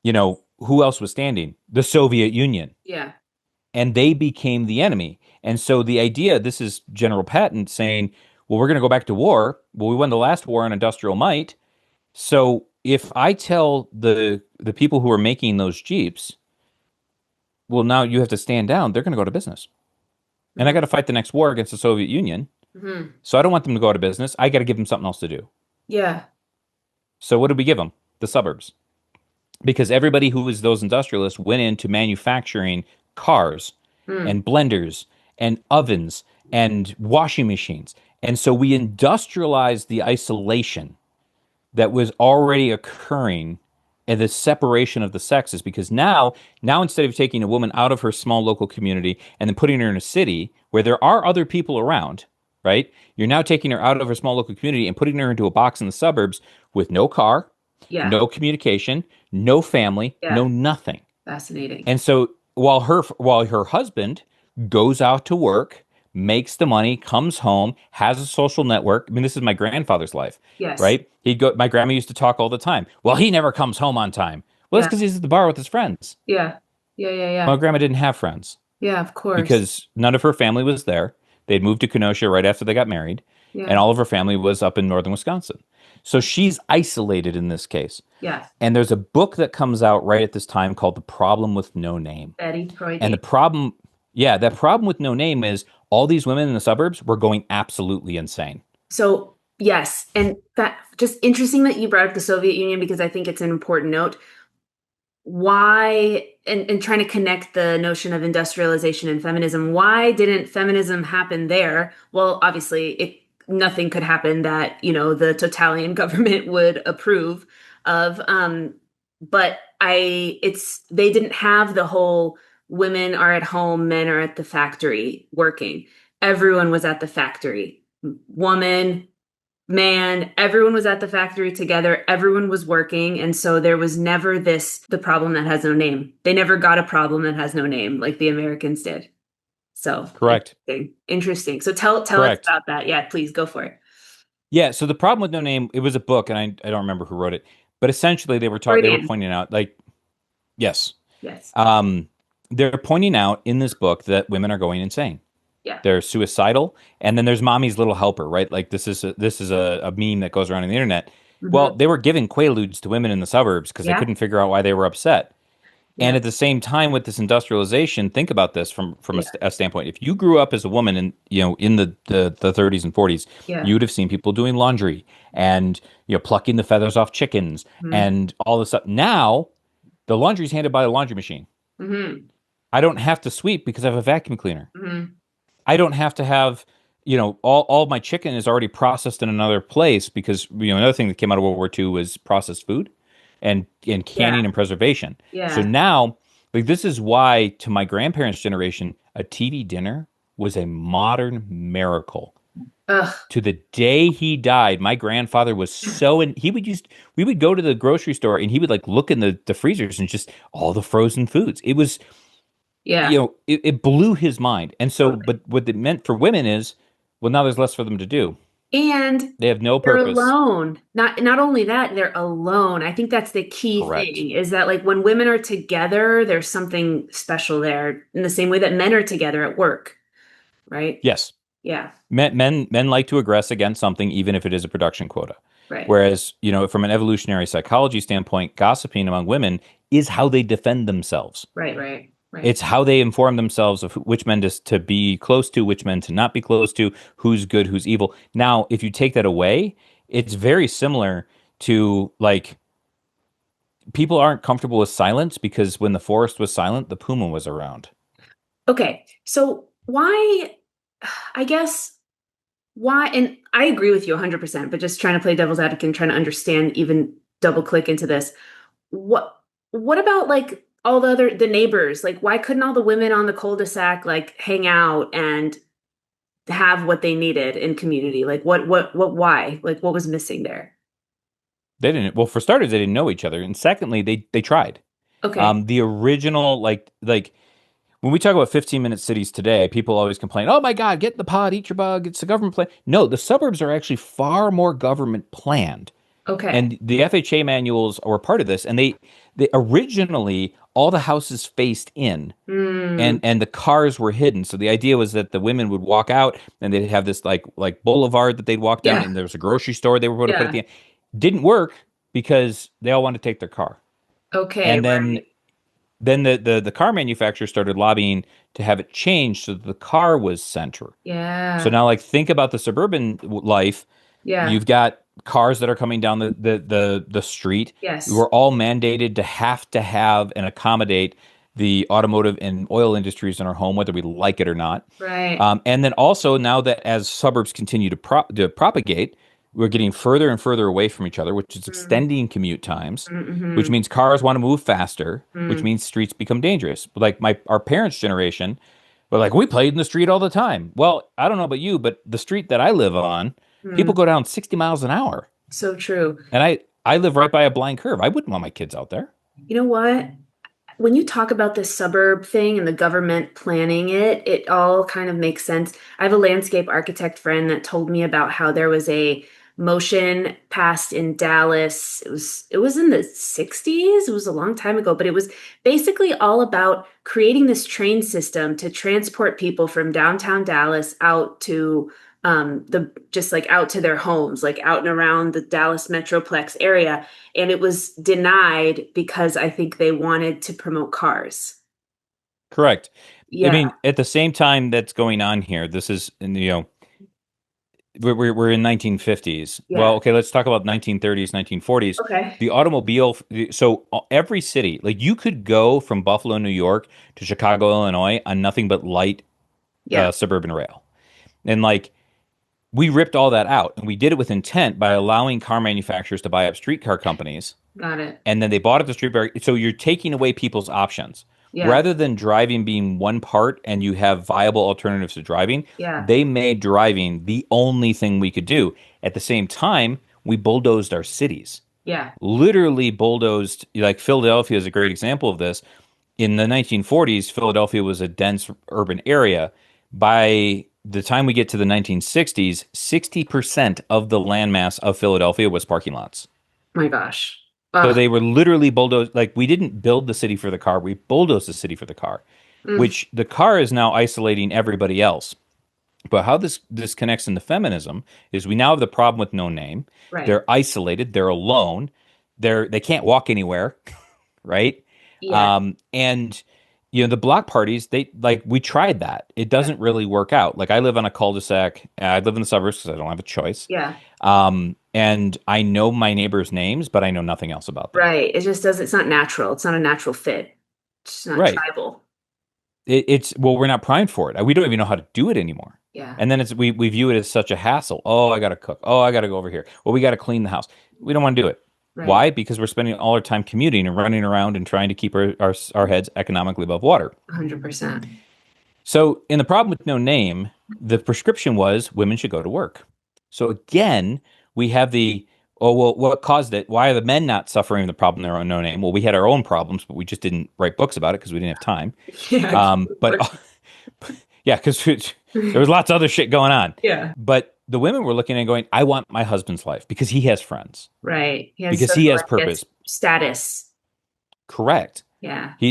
who else was standing? The Soviet Union, Yeah. and they became the enemy. And so the idea, this is General Patton saying, well, we're going to go back to war. Well, we won the last war on industrial might. So if I tell the people who are making those Jeeps, well, now you have to stand down, they're going to go to business. And I got to fight the next war against the Soviet Union. Hmm. So I don't want them to go out of business. I got to give them something else to do. Yeah. So what did we give them? The suburbs. Because everybody who was those industrialists went into manufacturing cars Hmm. and blenders and ovens and washing machines. And so we industrialized the isolation that was already occurring and the separation of the sexes, because now instead of taking a woman out of her small local community and then putting her in a city where there are other people around, right? You're now taking her out of her small local community and putting her into a box in the suburbs with no car, Yeah. no communication, no family, Yeah. no nothing. Fascinating. And so while her husband goes out to work, makes the money, comes home, has a social network. I mean, this is my grandfather's life, Yes. right? He'd go. My grandma used to talk all the time. Well, he never comes home on time. Well, that's Yeah. because he's at the bar with his friends. Yeah. Yeah. Yeah. My Yeah. grandma didn't have friends Yeah. Of course. because none of her family was there. They'd moved to Kenosha right after they got married, and Yeah. all of her family was up in northern Wisconsin. So she's isolated in this case. Yeah. And there's a book that comes out right at this time called The Problem with No Name. Betty And the Freudian. problem, yeah, that problem with no name is all these women in the suburbs were going absolutely insane. So yes, and that just interesting that you brought up the Soviet Union because I think it's an important note. Why and trying to connect the notion of industrialization and feminism, why didn't feminism happen there? Well, obviously it nothing could happen that, the totalitarian government would approve of. But it's they didn't have the whole women are at home, men are at the factory working. Everyone was at the factory. Woman, man, everyone was at the factory together, everyone was working, and so there was never the problem that has no name. They never got a problem that has no name like the Americans did. So Correct. interesting. So tell us Correct. about that. Yeah, please go for it. Yeah. So the problem with no name, it was a book, and I don't remember who wrote it, but essentially they were Freudian. pointing out, like, yes, Yes. um, they're pointing out in this book that women are going insane. Yeah. They're suicidal, and then there's mommy's little helper, right? Like this is a meme that goes around on the internet. Hmm. Well, they were giving quaaludes to women in the suburbs because they Yeah. couldn't figure out why they were upset. And Yeah. at the same time, with this industrialization, think about this from Yeah. a standpoint. If you grew up as a woman in in the 30s and 40s, Yeah. you would have seen people doing laundry and plucking the feathers off chickens Hmm. and all this stuff. Now the laundry's handed by a laundry machine. Hmm. I don't have to sweep because I have a vacuum cleaner. Hmm. I don't have to have, all my chicken is already processed in another place because, another thing that came out of World War II was processed food and Yeah. canning and preservation. So Yeah. now, like, this is why to my grandparents' generation, a TV dinner was a modern miracle. Ugh. To the day he died, my grandfather was so in, we would go to the grocery store and he would like look in the freezers and just all the frozen foods. It was, Yeah. it blew his mind. And so, Totally. but what it meant for women is, well, now there's less for them to do. And They have no they're purpose. alone. Not only that, they're alone. I think that's the key Correct. thing is that like when women are together, there's something special there in the same way that men are together at work, right? Yes. Yeah, Men like to aggress against something, even if it is a production quota. right. Whereas, from an evolutionary psychology standpoint, gossiping among women is how they defend themselves. Right, right, right. It's how they inform themselves of which men to be close to, which men to not be close to, who's good, who's evil. Now, if you take that away, it's very similar to like people aren't comfortable with silence because when the forest was silent, the puma was around. Okay. So why I guess Why? And I agree with you 100%, but just trying to play devil's advocate and trying to understand, even double click into this. What what about like all the neighbors? Like why couldn't all the women on the cul-de-sac like hang out and have what they needed in community? Like what why? Like what was missing there? They didn't. Well, for starters, they didn't know each other, and secondly, they tried. Okay. The original like when we talk about 15-minute cities today, people always complain, "Oh my God, get in the pod, eat your bug. It's a government plan." No, the suburbs are actually far more government planned. Okay. And the FHA manuals were part of this. And they originally all the houses faced in, Hmm. and the cars were hidden. So the idea was that the women would walk out and they'd have this like boulevard that they'd walk down, Yeah. and there was a grocery store they were going to put at Yeah. the end. Didn't work because they all wanted to take their car. Okay, And then right. the car manufacturer started lobbying to have it changed so that the car was center. So Yeah. now, like, think about the suburban life. Yeah. You've got cars that are coming down the street. Yes. We're all mandated to have and accommodate the automotive and oil industries in our home, whether we like it or not. Right. And then also now that as suburbs continue to propagate, we're getting further and further away from each other, which is Mm, extending commute times, which mm-hmm. means cars want to move faster, which Mm, means streets become dangerous. Like our parents' generation, were like, we played in the street all the time. Well, I don't know about you, but the street that I live on, people mm. go down 60 miles an hour. So true. And I live right by a blind curve. I wouldn't want my kids out there. You know what? When you talk about this suburb thing and the government planning it, it all kind of makes sense. I have a landscape architect friend that told me about how there was a motion passed in Dallas. It was in the 60s. It was a long time ago, but it was basically all about creating this train system to transport people from downtown Dallas out to the just like out to their homes, like out and around the Dallas Metroplex area. And it was denied because I think they wanted to promote cars. Correct. I Yeah, mean, at the same time that's going on here, this is, we're in 1950s. Well, yeah. okay, let's talk about 1930s, 1940s. Okay. The automobile, so every city, like you could go from Buffalo, New York to Chicago, Illinois on nothing but light Yeah, suburban rail. And like we ripped all that out, and we did it with intent by allowing car manufacturers to buy up streetcar companies, got it. and then they bought up the streetcar. So you're taking away people's options. Yeah, Rather than driving being one part and you have viable alternatives to driving, yeah, they made driving the only thing we could do. At the same time, we bulldozed our cities. yeah. Literally bulldozed, like Philadelphia is a great example of this. In the 1940s, Philadelphia was a dense urban area. By the time we get to the 1960s, 60% of the landmass of Philadelphia was parking lots. My gosh. So Ugh. they were literally bulldozed. Like we didn't build the city for the car, we bulldozed the city for the car, Mm, which the car is now isolating everybody else. But how this connects into feminism is we now have the problem with no name. right. They're isolated, they're alone, they can't walk anywhere, right? Yeah, And the block parties, they like we tried that. It yeah, doesn't really work out. Like I live on a cul-de-sac. I live in the suburbs because I don't have a choice. yeah. And I know my neighbors' names, but I know nothing else about them. Right. It just doesn't, it's not natural. It's not a natural fit. It's not Right. tribal. It's well, we're not primed for it. We don't even know how to do it anymore. Yeah, And then we view it as such a hassle. Oh, I got to cook. Oh, I got to go over here. Well, we got to clean the house. We don't want to do it. right. Why? Because we're spending all our time commuting and running around and trying to keep our heads economically above water. 100%. So, in the problem with no name, the prescription was women should go to work. So again, we have the oh well, what caused it? Why are the men not suffering the problem in their own no name? Well, we had our own problems, but we just didn't write books about it because we didn't have time. Yeah. But yeah, because there was lots of other shit going on. Yeah. But the women were looking and going, I want my husband's life because he has friends, Right. He has because he social, has I guess, purpose. status. Correct. Yeah. He,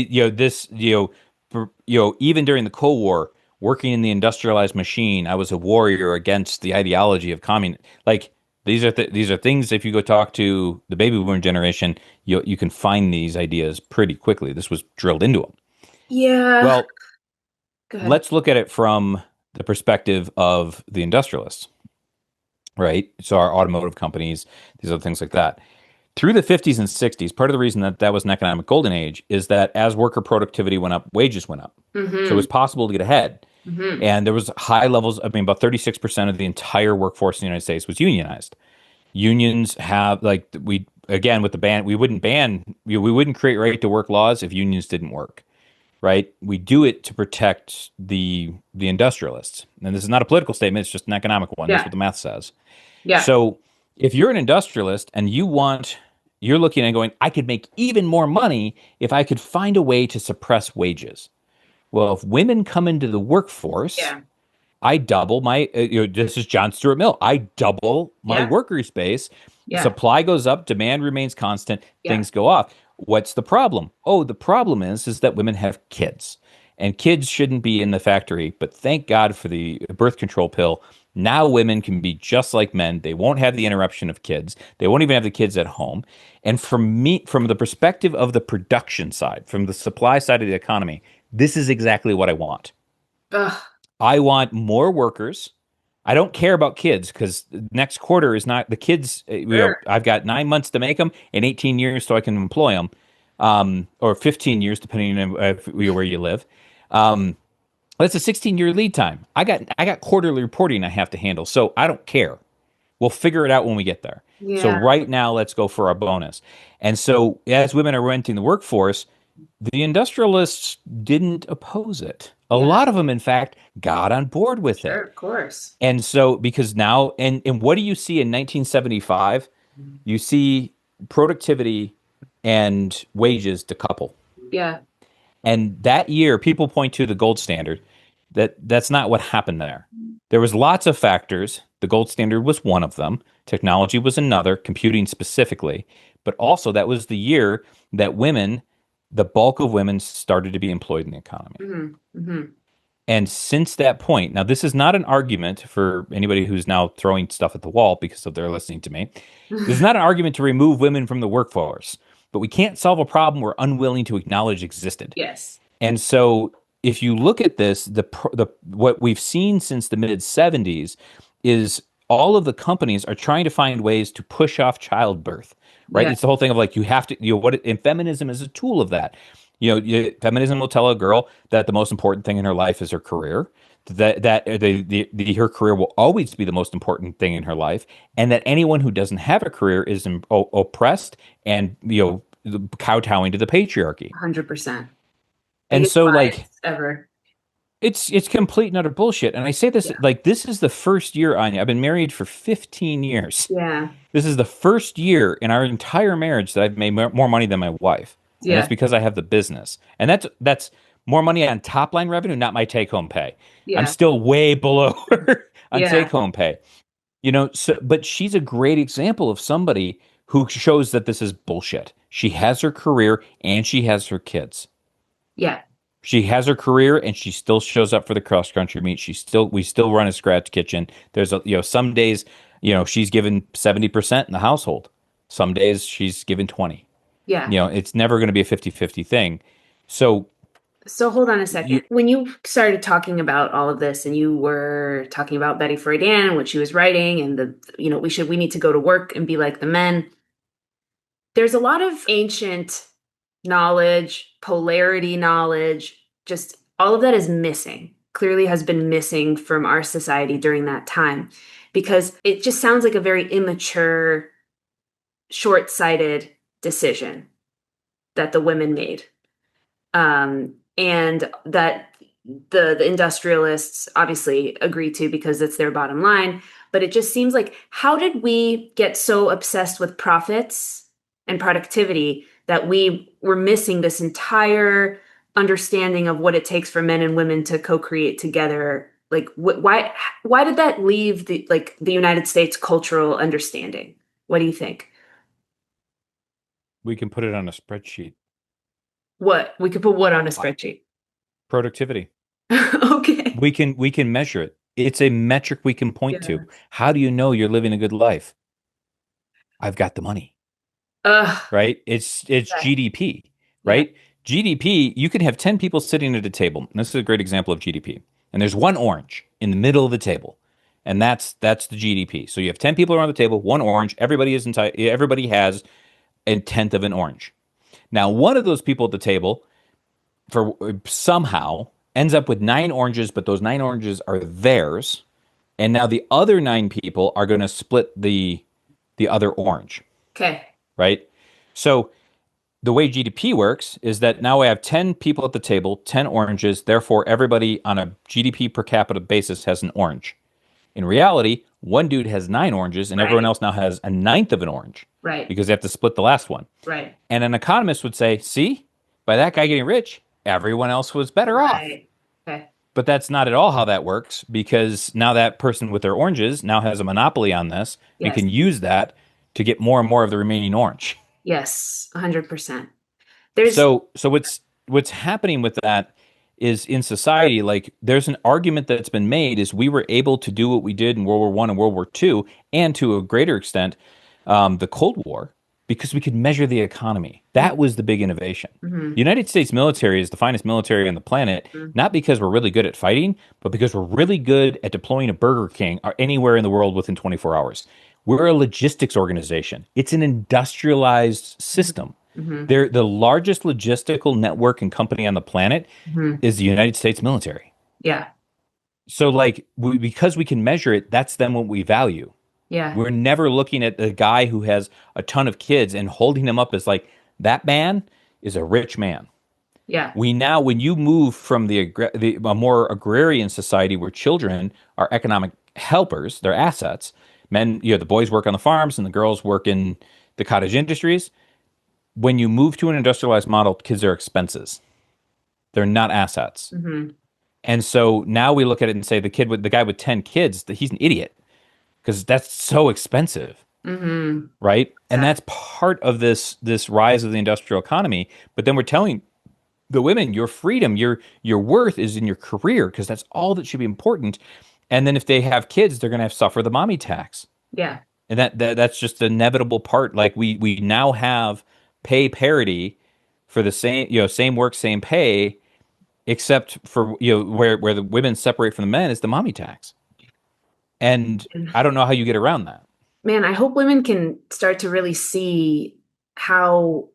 even during the Cold War, working in the industrialized machine, I was a warrior against the ideology of communism. Like these are things. If you go talk to the baby boomer generation, you can find these ideas pretty quickly. This was drilled into them. Yeah. Well, Go ahead. let's look at it from the perspective of the industrialists, right? So our automotive companies, these other things like that. Through the 50s and 60s, part of the reason that that was an economic golden age is that as worker productivity went up, wages went up. So it Mm-hmm. was possible to get ahead. Hmm. And there was high levels, I mean, about 36% of the entire workforce in the United States was unionized. Unions have like we again with the ban, we wouldn't create right to work laws if unions didn't work, right? We do it to protect the industrialists. And this is not a political statement, it's just an economic one. That's Yeah. what the math says. Yeah. So if you're an industrialist and you're looking and going, I could make even more money if I could find a way to suppress wages. Well, if women come into the workforce, Yeah. I double my, this is John Stuart Mill. I double my Yeah. worker space. Yeah. Supply goes up, demand remains constant, Yeah. things go off. What's the problem? Oh, the problem is that women have kids and kids shouldn't be in the factory. But thank God for the birth control pill. Now women can be just like men. They won't have the interruption of kids. They won't even have the kids at home. And from the perspective of the production side, from the supply side of the economy, this is exactly what I want. Ugh. I want more workers. I don't care about kids because next quarter is not the kids. Sure. I've got 9 months to make them and 18 years so I can employ them, or 15 years depending on where you live. Um, that's a 16-year lead time. I got quarterly reporting I have to handle, so I don't care. We'll figure it out when we get there. So Yeah. right now, let's go for our bonus. And so as women are entering the workforce, the industrialists didn't oppose it. A Yeah. lot of them, in fact, got on board with Sure. it. Of course. And so, because now, and what do you see in 1975? You see productivity and wages decouple. Yeah. And that year, people point to the gold standard. That's not what happened there. There was lots of factors. The gold standard was one of them. Technology was another, computing specifically. But also, that was the year that the bulk of women started to be employed in the economy. Hmm. Hmm. And since that point, now this is not an argument for anybody who's now throwing stuff at the wall because of they're listening to me. This is not an argument to remove women from the workforce, but we can't solve a problem we're unwilling to acknowledge existed. Yes. And so if you look at this, the what we've seen since the mid 70s is all of the companies are trying to find ways to push off childbirth, right? Yeah. It's the whole thing of like you have to, and feminism is a tool of that. Feminism will tell a girl that the most important thing in her life is her career, her career will always be the most important thing in her life, and that anyone who doesn't have a career is oppressed and kowtowing to the patriarchy. 100%. And Biggest so lies like ever. it's complete and utter bullshit. And I say this Yeah. like this is the first year, Anya. I've been married for 15 years. Yeah. This is the first year in our entire marriage that I've made more money than my wife. And that's Yeah. because I have the business. And that's more money on top line revenue, not my take home pay. I'm Yeah. still way below her on Yeah. take home pay. But she's a great example of somebody who shows that this is bullshit. She has her career and she has her kids. Yeah. She has her career and she still shows up for the cross country meet. We still run a scratch kitchen. There's some days, she's given 70% in the household. Some days she's given 20. Yeah. It's never going to be a 50-50 thing. So So hold on a second. you, When you started talking about all of this and you were talking about Betty Friedan and what she was writing and we need to go to work and be like the men. There's a lot of ancient knowledge, polarity knowledge, just all of that is missing. Clearly has been missing from our society during that time because it just sounds like a very immature, short-sighted decision that the women made. And that the industrialists obviously agree to because it's their bottom line. But it just seems like, how did we get so obsessed with profits and productivity that we were missing this entire understanding of what it takes for men and women to co-create together? Like, why did that leave the United States cultural understanding? What do you think? we can put it on a spreadsheet. What we could put what on a spreadsheet? Productivity. Okay. We can measure it. It's a metric we can point to. Yeah. How do you know you're living a good life? I've got the money. Right? It's Okay. GDP, right? GDP, you can have 10 people sitting at a table. And this is a great example of GDP. And there's one orange in the middle of the table. And that's the GDP. So you have 10 people around the table, one orange, everybody has a tenth of an orange. Now, one of those people at the table for somehow ends up with 9 oranges, but those 9 oranges are theirs. And now the other 9 people are going to split the other orange, Okay. right? So the way GDP works is that now we have 10 people at the table, 10 oranges. Therefore, everybody on a GDP per capita basis has an orange. In reality, one dude has 9 oranges and everyone Right. else now has a ninth of an orange Right. because they have to split the last one. Right. And an economist would say, see, by that guy getting rich, everyone else was better off. Right. Okay. But that's not at all how that works because now that person with their oranges now has a monopoly on this and Yes. can use that to get more and more of the remaining orange. Yes. 100%. There's, So what's happening with that is in society, like there's an argument that's been made is we were able to do what we did in World War One and World War Two, and to a greater extent, the Cold War, because we could measure the economy. That was the big innovation. Mhm. The United States military is the finest military on the planet, Mhm. not because we're really good at fighting, but because we're really good at deploying a Burger King or anywhere in the world within 24 hours. We're a logistics organization. It's an industrialized system. Mhm. They're the largest logistical network and company on the planet Mhm. is the United States military. Yeah. So, like, because we can measure it, that's then what we value. Yeah. We're never looking at the guy who has a ton of kids and holding him up as like that man is a rich man. Yeah. We now, when you move from a more agrarian society where children are economic helpers, they're assets. Men, the boys work on the farms and the girls work in the cottage industries. When you move to an industrialized model, kids are expenses. They're not assets. Mhm. And so now we look at it and say the guy with 10 kids, that he's an idiot because that's so expensive, Mhm. right? And Exactly. that's part of this rise of the industrial economy. But then we're telling the women your freedom, your worth is in your career because that's all that should be important. And then if they have kids, they're going to have to suffer the mommy tax. Yeah. And that's just an inevitable part. Like we now have pay parity for the same work, same pay, except for where the women separate from the men is the mommy tax. And I don't know how you get around that. Man, I hope women can start to really see how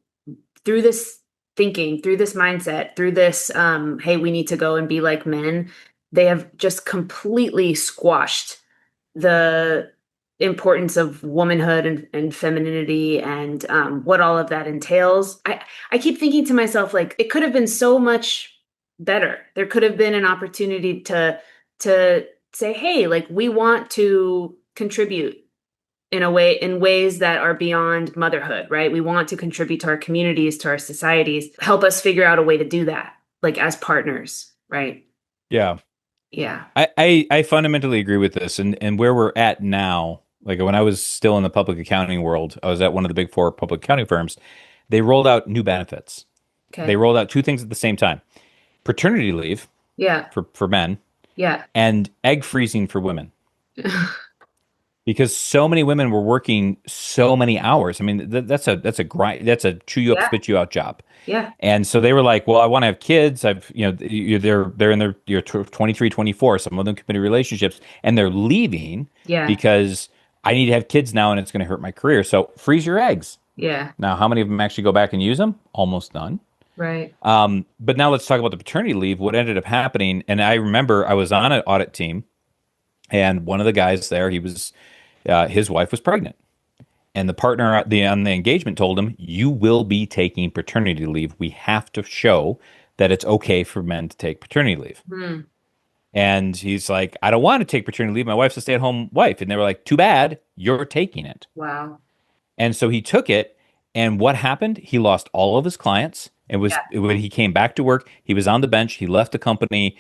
through this thinking, through this mindset, through this, hey, we need to go and be like men, they have just completely squashed the importance of womanhood and femininity and what all of that entails. I keep thinking to myself, like, it could have been so much better. There could have been an opportunity to say, hey, like, we want to contribute in ways that are beyond motherhood, right? We want to contribute to our communities, to our societies, help us figure out a way to do that, like as partners, right? Yeah. Yeah. I fundamentally agree with this. And where we're at now, like when I was still in the public accounting world, I was at one of the big four public accounting firms. They rolled out new benefits. They Okay. rolled out two things at the same time: paternity leave Yeah. for men Yeah. and egg freezing for women. Because so many women were working so many hours. I mean, that's a grind. That's a chew you up, Yeah. spit you out job. Yeah. And so they were like, well, I want to have kids. They're in their 23, 24. Some of them committed relationships and they're leaving Yeah. because I need to have kids now and it's going to hurt my career. So freeze your eggs. Yeah. Now, how many of them actually go back and use them? Almost none. Right. But now let's talk about the paternity leave. What ended up happening, and I remember I was on an audit team, and one of the guys there, his wife was pregnant, and the partner on the engagement told him, "You will be taking paternity leave. We have to show that it's okay for men to take paternity leave." Hmm. And he's like, "I don't want to take paternity leave. My wife's a stay-at-home wife." And they were like, "Too bad, you're taking it." Wow. And so he took it, and what happened? He lost all of his clients. Yeah. When he came back to work, he was on the bench. He left the company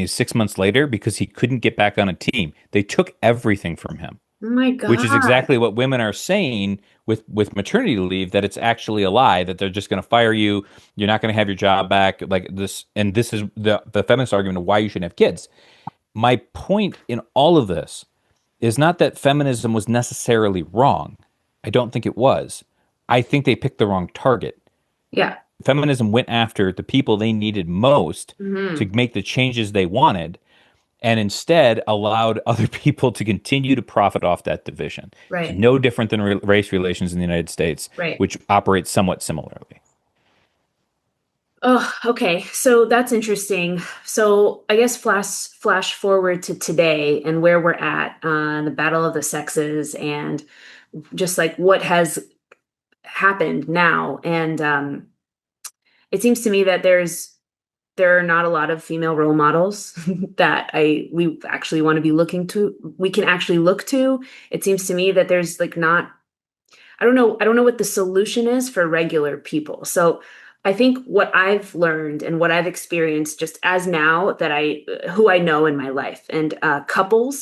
6 months later because he couldn't get back on a team. They took everything from him, Oh my which is God. exactly what women are saying with maternity leave, that it's actually a lie, that they're just going to fire you. You're not going to have your job back like this. And this is the feminist argument of why you shouldn't have kids. My point in all of this is not that feminism was necessarily wrong. I don't think it was. I think they picked the wrong target. Yeah. Feminism went after the people they needed most to Hmm. make the changes they wanted, and instead allowed other people to continue to profit off that division. It's Right. no different than race relations in the United States, Right. which operates somewhat similarly. Oh, okay. So that's interesting. So I guess flash forward to today and where we're at, the battle of the sexes and just like what has happened now. And it seems to me that there are not a lot of female role models that we actually want to be we can actually look to. It seems to me that there's like not I don't know what the solution is for regular people. So I think what I've learned and what I've experienced just as now that who I know in my life and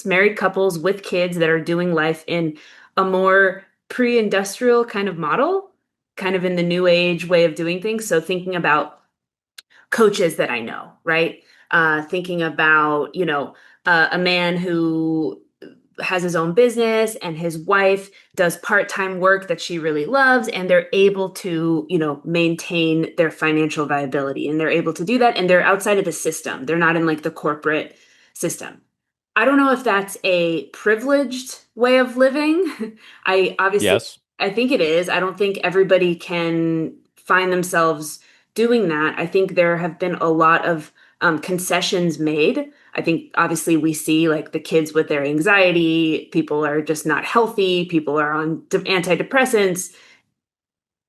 married couples with kids that are doing life in a more pre-industrial kind of model, kind of in the new age way of doing things. So thinking about coaches that I know, right? Thinking about, a man who has his own business and his wife does part-time work that she really loves and they're able to, maintain their financial viability and they're able to do that and they're outside of the system. They're not in like the corporate system. I don't know if that's a privileged way of living. I obviously Yes. I think it is. I don't think everybody can find themselves doing that. I think there have been a lot of concessions made. I think obviously we see like the kids with their anxiety, people are just not healthy, people are on antidepressants,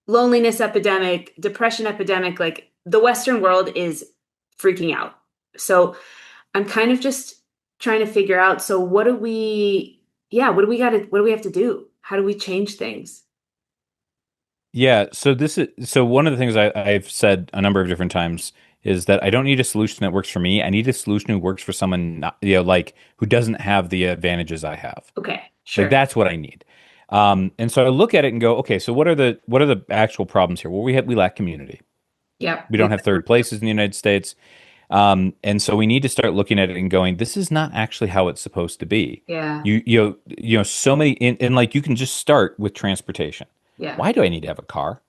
loneliness epidemic, depression epidemic, like the Western world is freaking out. So I'm kind of just trying to figure out, so what do we have to do? How do we change things? Yeah, so one of the things I've said a number of different times is that I don't need a solution that works for me. I need a solution who works for someone not, like who doesn't have the advantages I have. Okay, Like sure. that's what I need. And so I look at it and go, okay, so what are the actual problems here? Well, we lack community. Yep. We don't have third places in the United States. And so we need to start looking at it and going, this is not actually how it's supposed to be. Yeah. So many, and like you can just start with transportation. Yeah. Why do I need to have a car?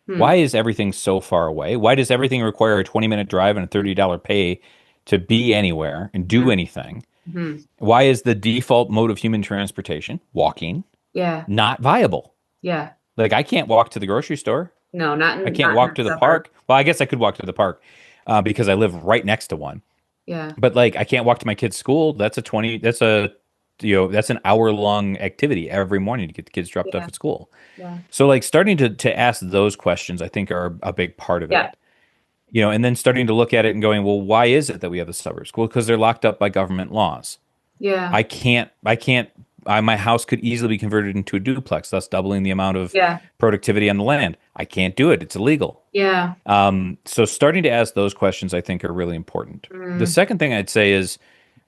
Why Hmm. is everything so far away? Why does everything require a 20-minute drive and a $30 pay to be anywhere and do Hmm. anything? Hmm. Why is the default mode of human transportation, walking, Yeah. not viable? Yeah. Like I can't walk to the grocery store. No, I can't not in walk the to the suburb. park. Well, I guess I could walk to the park because I live right next to one. Yeah. But like I can't walk to my kid's school. That's an hour long activity every morning to get the kids dropped off Yeah. at school. Yeah. So like starting to ask those questions, I think are a big part of Yeah. it. And then starting to look at it and going, well, why is it that we have the suburbs? Well, because they're locked up by government laws. Yeah. My house could easily be converted into a duplex, thus doubling the amount of Yeah. productivity on the land. I can't do it. It's illegal. Yeah. So starting to ask those questions, I think, are really important. The Mm. second thing I'd say is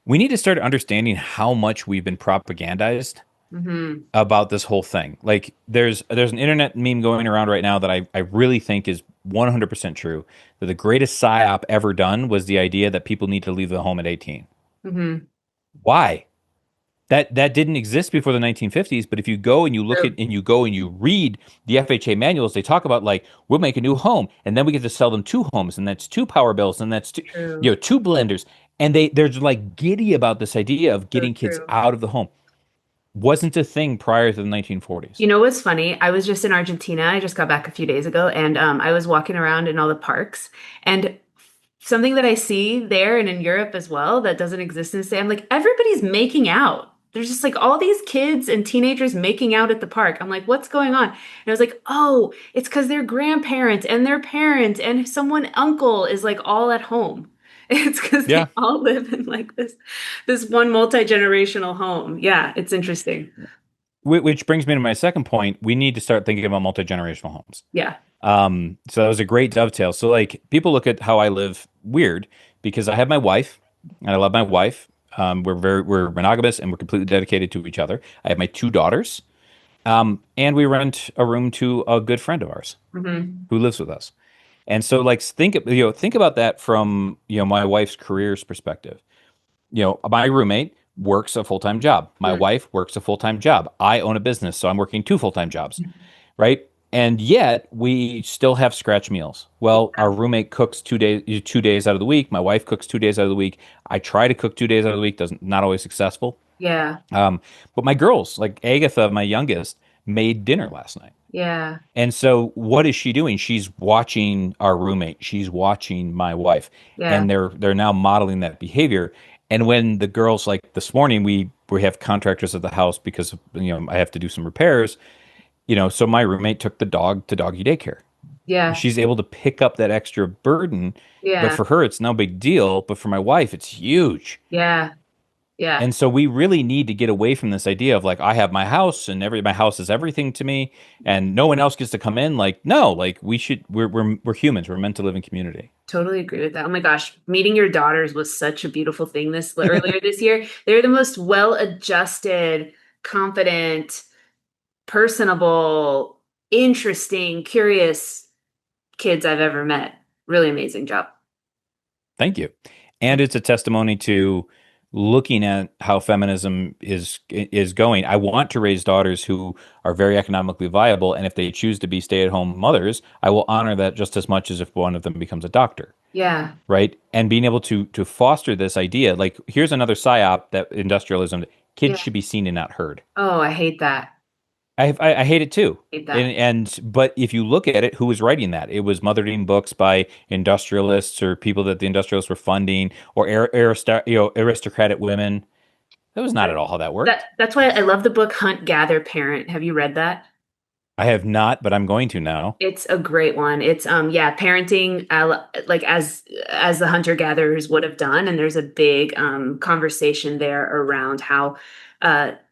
we need to start understanding how much we've been propagandized Hmm. about this whole thing. Like there's an internet meme going around right now that I really think is 100% true. That the greatest psyop ever done was the idea that people need to leave the home at 18. Hmm. Why? That didn't exist before the 1950s, but if you go and you look at True. and you go and you read the FHA manuals, they talk about like we'll make a new home and then we get to sell them two homes and that's two power bills and that's True. two blenders and they're like giddy about this idea of So getting kids true. out of the home. Wasn't a thing prior to the 1940s. You know what's funny? I was just in Argentina. I just got back a few days ago, and I was walking around in all the parks. And something that I see there and in Europe as well that doesn't exist in the States, I'm like, everybody's making out. There's just like all these kids and teenagers making out at the park. I'm like, what's going on? And I was like, oh, it's because their grandparents and their parents and someone uncle is like all at home. It's because they Yeah. all live in like this one multi-generational home. Yeah, it's interesting. Which brings me to my second point. We need to start thinking about multi-generational homes. Yeah. So that was a great dovetail. So like people look at how I live weird because I have my wife and I love my wife. We're monogamous and we're completely dedicated to each other. I have my two daughters, and we rent a room to a good friend of ours Hmm. who lives with us. And so like think about that from my wife's career's perspective. My roommate works a full-time job. My wife works a full-time job. I own a business, so I'm working two full-time jobs, right? And yet we still have scratch meals. Well, our roommate cooks 2 days out of the week. My wife cooks 2 days out of the week. I try to cook 2 days out of the week. Doesn't not always successful. Yeah. But my girls, like Agatha, my youngest, made dinner last night. Yeah. And so what is she doing? She's watching our roommate. She's watching my wife. Yeah. And they're now modeling that behavior. And when the girls, like this morning, we have contractors at the house because I have to do some repairs. So my roommate took the dog to doggy daycare. Yeah. She's able to pick up that extra burden, but Yeah. for her it's no big deal, but for my wife it's huge. Yeah. Yeah. And so we really need to get away from this idea of like I have my house and my house is everything to me and no one else gets to come in. Like no, like we're humans. We're meant to live in community. Totally agree with that. Oh my gosh, meeting your daughters was such a beautiful thing this earlier this year. They're the most well-adjusted, confident, personable, interesting, curious kids I've ever met. Really amazing job. Thank you. And it's a testimony to looking at how feminism is going. I want to raise daughters who are very economically viable, and if they choose to be stay-at-home mothers, I will honor that just as much as if one of them becomes a doctor. Yeah. Right? And being able to foster this idea, like here's another psyop that industrialism, kids Yeah. should be seen and not heard. Oh, I hate that. I hate it too. Hate that. But if you look at it, who was writing that? It was mothering books by industrialists or people that the industrialists were funding, or aristocratic women. That was not at all how that worked. That's why I love the book Hunt, Gather, Parent. Have you read that? I have not, but I'm going to now. It's a great one. It's yeah, parenting like as the hunter gatherers would have done, and there's a big conversation there around how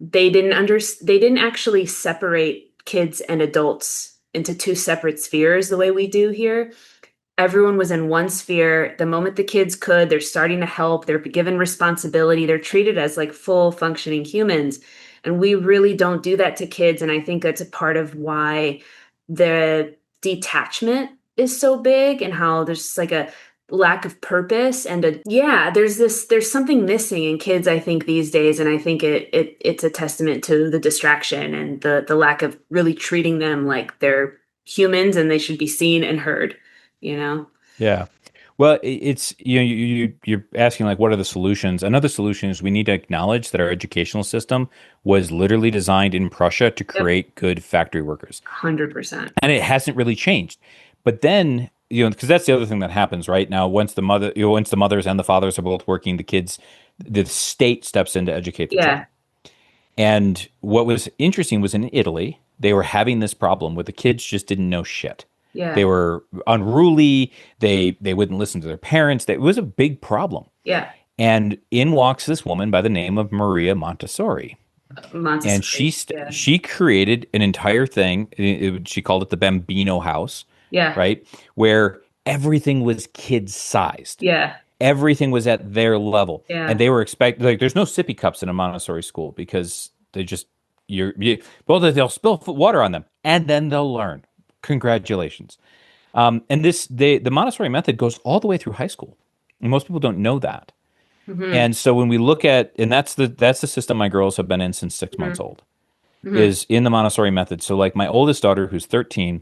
they didn't actually separate kids and adults into two separate spheres the way we do here. Everyone was in one sphere. The moment the kids could, they're starting to help, they're given responsibility, they're treated as like full functioning humans. And we really don't do that to kids. And I think that's a part of why the detachment is so big and how there's just like a lack of purpose and yeah, there's something missing in kids, I think, these days. And I think it's a testament to the distraction and the lack of really treating them like they're humans and they should be seen and heard. Yeah. Well, it's you're asking like what are the solutions? Another solution is we need to acknowledge that our educational system was literally designed in Prussia to Yep. create good factory workers. 100%. And it hasn't really changed. But then, because that's the other thing that happens right now, once once the mothers and the fathers are both working, the state steps in to educate the Yeah. children. And what was interesting was in Italy, they were having this problem where the kids just didn't know shit. Yeah. They were unruly. They wouldn't listen to their parents. It was a big problem. Yeah. And in walks this woman by the name of Maria Montessori. And Montessori. Yeah. she created an entire thing. She called it the Bambino House, Yeah. right? Where everything was kid sized. Yeah. Everything was at their level. Yeah. And they were expected, like, there's no sippy cups in a Montessori school because they just, well, they'll spill water on them and then they'll learn. Congratulations. And the Montessori method goes all the way through high school. And most people don't know that. Mhm. And so when we look at, and that's the system my girls have been in since 6 months old, is in the Montessori method. So like my oldest daughter, who's 13,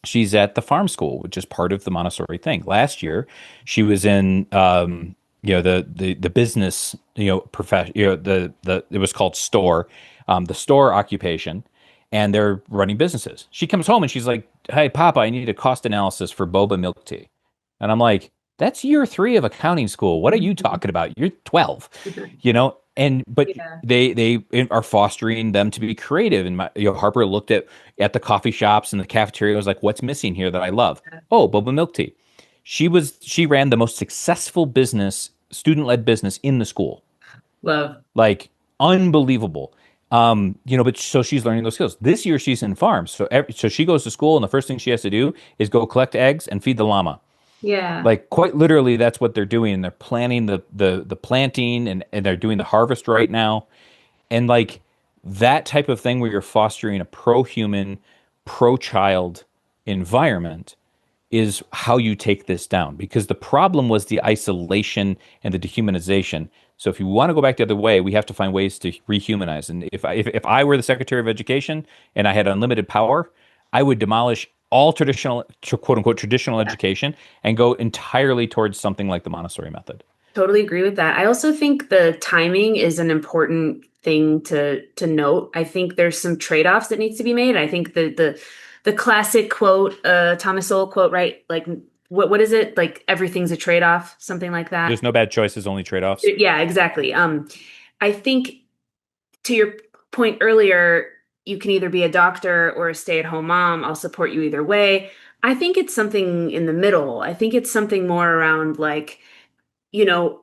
she's at the farm school, which is part of the Montessori thing. Last year, she was in, the business, profession, it was called store, the store occupation, and they're running businesses. She comes home and she's like, "Hey, Papa, I need a cost analysis for boba milk tea." And I'm like, "That's year 3 of accounting school. What are you talking about? You're 12, but Yeah. they are fostering them to be creative. And Harper looked at the coffee shops and the cafeteria, was like, "What's missing here that I love?" "Oh, boba milk tea." She ran the most successful business, student-led business in the school. Love. Like unbelievable. But so she's learning those skills. This year she's in farms. So she goes to school and the first thing she has to do is go collect eggs and feed the llama. Yeah. Like quite literally that's what they're doing. They're planning the planting and they're doing the harvest right now. And like that type of thing where you're fostering a pro-human, pro-child environment is how you take this down, because the problem was the isolation and the dehumanization. So if you want to go back the other way, we have to find ways to rehumanize. And if I were the Secretary of Education and I had unlimited power, I would demolish all traditional, quote unquote, traditional education and go entirely towards something like the Montessori method. Totally agree with that. I also think the timing is an important thing to note. I think there's some trade-offs that needs to be made. I think the classic quote, Thomas Sowell quote, right? Like what is it? Like everything's a trade-off, something like that. There's no bad choices, only trade-offs. Yeah, exactly. I think to your point earlier, you can either be a doctor or a stay-at-home mom. I'll support you either way. I think it's something in the middle. I think it's something more around like, you know,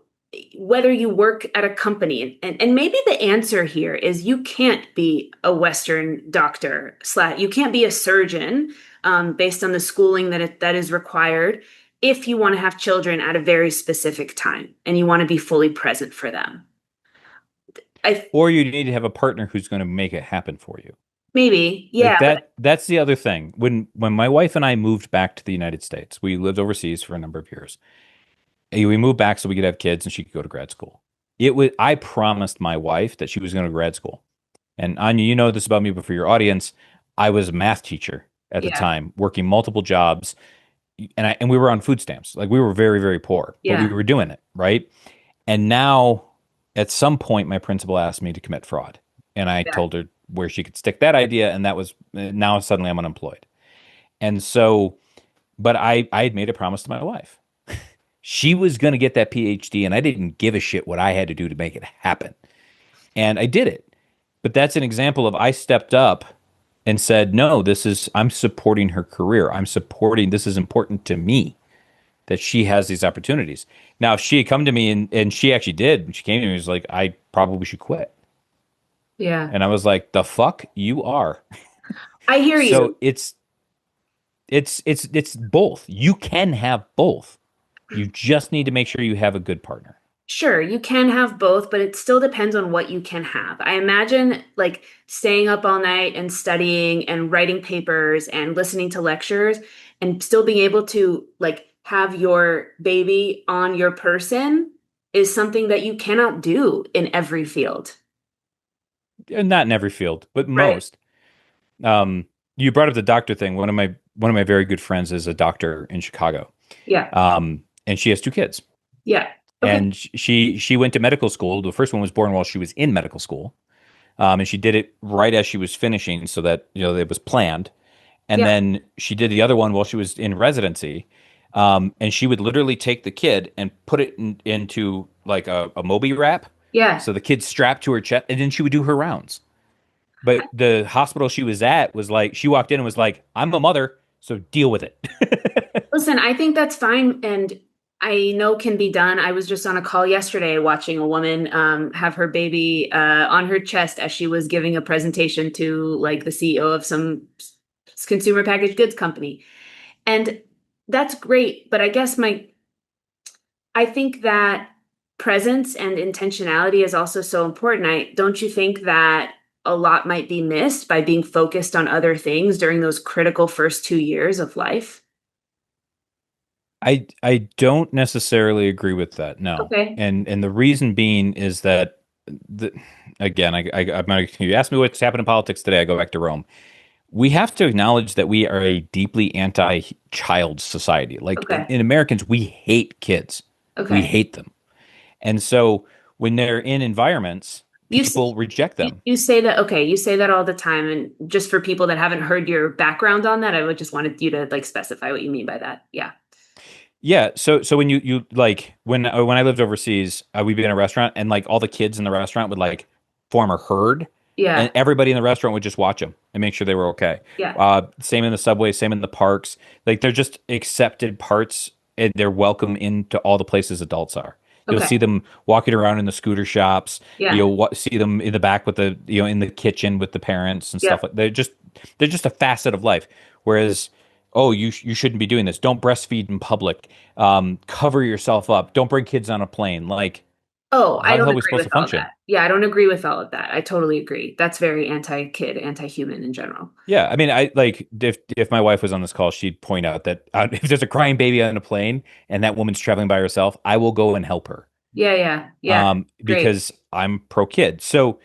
whether you work at a company, and maybe the answer here is you can't be a Western doctor slash you can't be a surgeon based on the schooling that is required if you want to have children at a very specific time and you want to be fully present for them. I Or you need to have a partner who's going to make it happen for you. maybe, Like yeah, but that's the other thing. When my wife and I moved back to the United States, we lived overseas for a number of years. We moved back so we could have kids and she could go to grad school. I promised my wife that she was going to grad school. And Anya, you know this about me, but for your audience, I was a math teacher at the yeah, time, working multiple jobs, and we were on food stamps. Like we were very, very poor, but we yeah, were doing it, right? And now at some point my principal asked me to commit fraud. And I yeah, told her where she could stick that idea, and that was now suddenly I'm unemployed. And so, but I had made a promise to my wife. She was going to get that PhD, and I didn't give a shit what I had to do to make it happen. And I did it. But that's an example of I stepped up and said, no, I'm supporting her career. This is important to me that she has these opportunities. Now, if she had come to me and she actually did, when she came to me, she was like, I probably should quit. yeah. And I was like, the fuck you are. I hear So you. it's both. You can have both. You just need to make sure you have a good partner. Sure, you can have both, but it still depends on what you can have. I imagine like staying up all night and studying and writing papers and listening to lectures and still being able to like have your baby on your person is something that you cannot do in every field. And not in every field, but Right. most. You brought up the doctor thing. One of my very good friends is a doctor in Chicago. Yeah. And she has two kids. Yeah. Okay. And she went to medical school. The first one was born while she was in medical school. And she did it right as she was finishing so that, it was planned. And Yeah. then she did the other one while she was in residency. And she would literally take the kid and put it into like a Moby wrap. Yeah. So the kid's strapped to her chest, and then she would do her rounds. But the hospital she was at was like, she walked in and was like, I'm a mother, so deal with it. Listen, I think that's fine and I know can be done. I was just on a call yesterday watching a woman have her baby on her chest as she was giving a presentation to like the CEO of some consumer packaged goods company. And that's great, but I think that presence and intentionality is also so important. I don't you think that a lot might be missed by being focused on other things during those critical first 2 years of life? I don't necessarily agree with that. No. Okay. And the reason being is that the again, I'm not, you ask me what's happened in politics today, I go back to Rome. We have to acknowledge that we are a deeply anti-child society. Like Okay. in Americans, we hate kids. We Okay. hate them. And so when they're in environments, You s- people reject them. you say that okay, you say that all the time and just for people that haven't heard your background on that, I would just wanted you to like specify what you mean by that. Yeah. Yeah, so when you like when I lived overseas, we'd be in a restaurant and like all the kids in the restaurant would like form a herd, and Yeah. everybody in the restaurant would just watch them and make sure they were okay. Yeah. Same in the subway, same in the parks. Like they're just accepted parts, and they're welcome into all the places adults are. You'll Okay. see them walking around in the scooter shops. Yeah. You'll see them in the back with in the kitchen with the parents and stuff Yeah. like. They're just a facet of life. Whereas, oh, you shouldn't be doing this. Don't breastfeed in public. Cover yourself up. Don't bring kids on a plane. Like, Oh, I how the don't hell are we agree supposed with to all function? that. Yeah, I don't agree with all of that. I totally agree. That's very anti-kid, anti-human in general. Yeah, I mean, I like if my wife was on this call, she'd point out that if there's a crying baby on a plane and that woman's traveling by herself, I will go and help her. Yeah, yeah, yeah. Great. Because I'm pro kid. So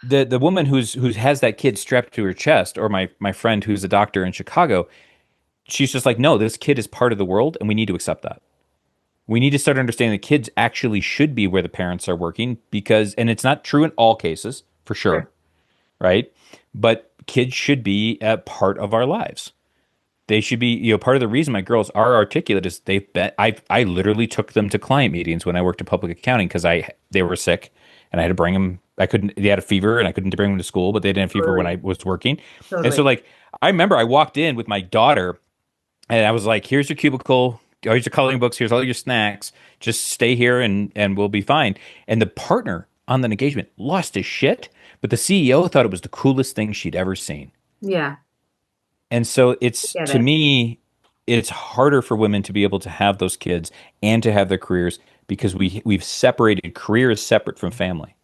the woman who has that kid strapped to her chest, or my friend who's a doctor in Chicago, she's just like, no, this kid is part of the world, and we need to accept that. We need to start understanding that kids actually should be where the parents are working because, and it's not true in all cases, for sure, Sure. right? But kids should be a part of our lives. They should be, part of the reason my girls are articulate is they've been, I literally took them to client meetings when I worked in public accounting because they were sick and I had to bring them. I couldn't, they had a fever and I couldn't bring them to school, but they didn't have fever when I Totally. was working. And so Totally. like, I remember I walked in with my daughter and I was like, here's your cubicle. Here's your coloring books. Here's all your snacks. Just stay here and we'll be fine. And the partner on the engagement lost his shit, but the CEO thought it was the coolest thing she'd ever seen. Yeah. And so I it's get to it. me, it's harder for women to be able to have those kids and to have their careers because we've separated career is separate from family.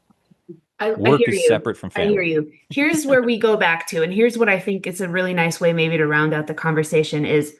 I Work hear is you. separate from I hear family. you. Here's where we go back to, and here's what I think is a really nice way maybe to round out the conversation is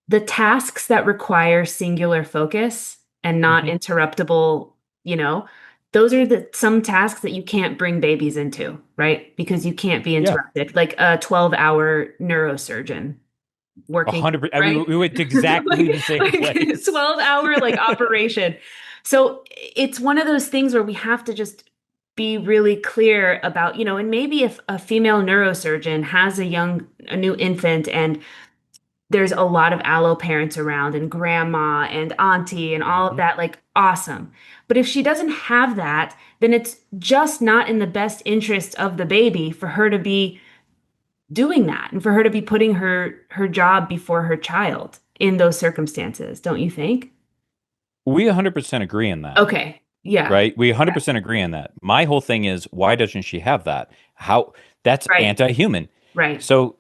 the tasks that require singular focus and not Hmm. interruptible, you know, those are the some tasks that you can't bring babies into, right? Because you can't be Yeah, interrupted. Like a 12-hour neurosurgeon a working, 100%. We, right? we went to exactly the same Like place. 12-hour like operation. So it's one of those things where we have to just be really clear about, and maybe if a female neurosurgeon has a new infant and there's a lot of allo parents around and grandma and auntie and all of Mhm. that, like awesome. But if she doesn't have that, then it's just not in the best interest of the baby for her to be doing that and for her to be putting her job before her child in those circumstances, don't you think? We 100% agree on that, Okay. Yeah. right? We Yeah. 100% agree on that. My whole thing is, why doesn't she have that? How that's Right. anti-human. Right. So,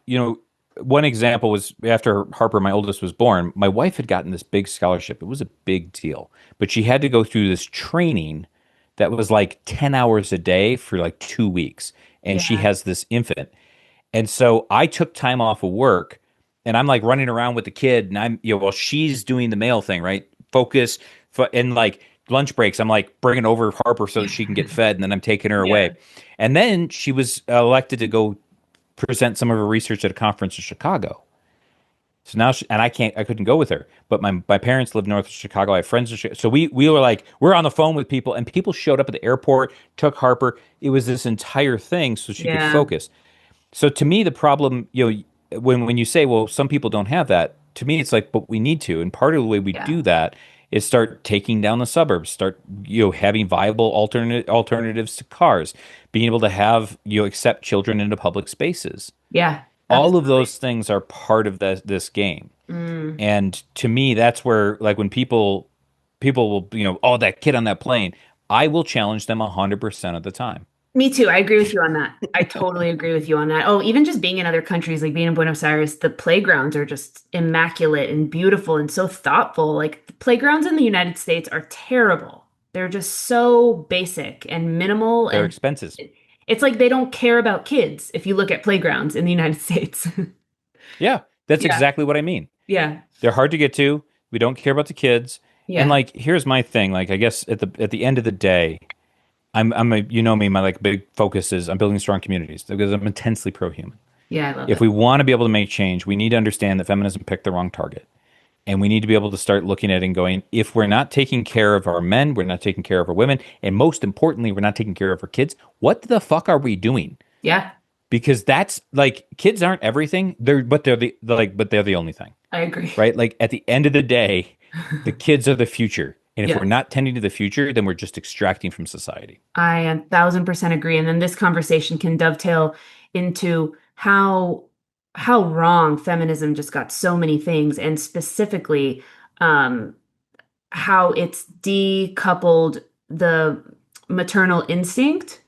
one example was after Harper, my oldest, was born, my wife had gotten this big scholarship. It was a big deal, but she had to go through this training that was like 10 hours a day for like 2 weeks. And she Yeah. has this infant. And so I took time off of work and I'm like running around with the kid and while she's doing the male thing, right? Focus and like lunch breaks, I'm like bringing over Harper so that she can get fed and then I'm taking her Yeah. away. And then she was elected to go present some of her research at a conference in Chicago. So now, and I couldn't go with her, but my parents live north of Chicago. I have friends in Chicago. So we were like, we're on the phone with people and people showed up at the airport, took Harper. It was this entire thing so she could Yeah. focus. So to me, the problem, when you say, well, some people don't have that, to me, it's like, but we need to. And part of the way we Yeah. do that is start taking down the suburbs, start, having viable alternatives to cars, being able to have, accept children into public spaces. Yeah. All of Absolutely. those things are part of this game. Mm. And to me, that's where, like, when people will, oh, that kid on that plane, I will challenge them 100% of the time. Me too. I agree with you on that. I totally agree with you on that. Oh, even just being in other countries, like being in Buenos Aires, the playgrounds are just immaculate and beautiful and so thoughtful. Like the playgrounds in the United States are terrible. They're just so basic and minimal, They're and expenses. it's like they don't care about kids if you look at playgrounds in the United States. Yeah, that's Yeah. exactly what I mean. Yeah. They're hard to get to. We don't care about the kids. And Yeah. like, here's my thing. Like, I guess at the end of the day, I'm a me. My like big focus is I'm building strong communities because I'm intensely pro-human. Yeah, I love If it. we want to be able to make change, we need to understand that feminism picked the wrong target. And we need to be able to start looking at it and going, if we're not taking care of our men, we're not taking care of our women, and most importantly, we're not taking care of our kids, what the fuck are we doing? Yeah, Because that's like kids aren't everything. But they're the only thing, I agree. right? Like at the end of the day, the kids are the future. And if we're Yes. not tending to the future, then we're just extracting from society. I 1,000% agree. And then this conversation can dovetail into how wrong feminism just got so many things, and specifically um, how it's decoupled the maternal instinct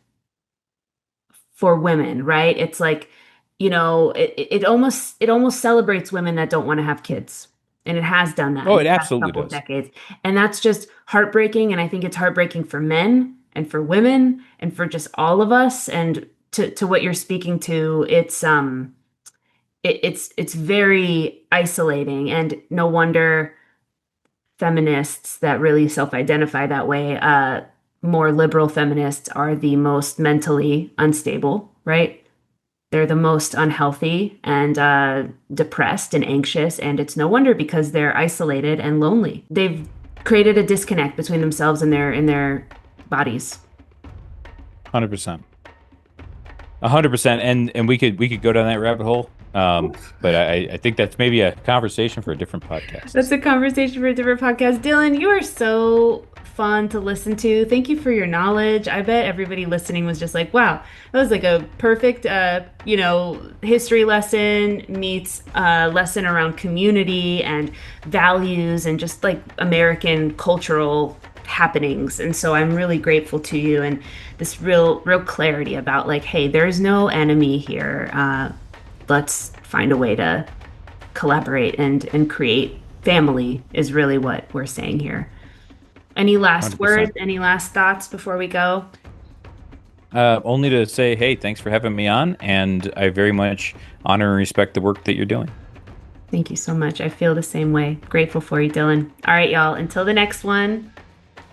for women, right? It's like, it almost celebrates women that don't want to have kids. And it has done that Oh, in it the past absolutely couple of does. decades. And that's just heartbreaking. And I think it's heartbreaking for men and for women and for just all of us. And to what you're speaking to, it's very isolating. And no wonder feminists that really self-identify that way, more liberal feminists are the most mentally unstable, right? They're the most unhealthy and depressed and anxious, and it's no wonder because they're isolated and lonely. They've created a disconnect between themselves and their bodies. 100%. 100%. And we could go down that rabbit hole. But I think that's maybe a conversation for a different podcast. That's a conversation for a different podcast. Dylan, you are so fun to listen to. Thank you for your knowledge. I bet everybody listening was just like, wow, that was like a perfect, history lesson meets lesson around community and values and just like American cultural happenings. And so I'm really grateful to you and this real clarity about like, hey, there's no enemy here. Let's find a way to collaborate and create family is really what we're saying here. Any last 100%. words, any last thoughts before we go? Only to say, hey, thanks for having me on, and I very much honor and respect the work that you're doing. Thank you so much. I feel the same way. Grateful for you, Dylan. All right, y'all. Until the next one.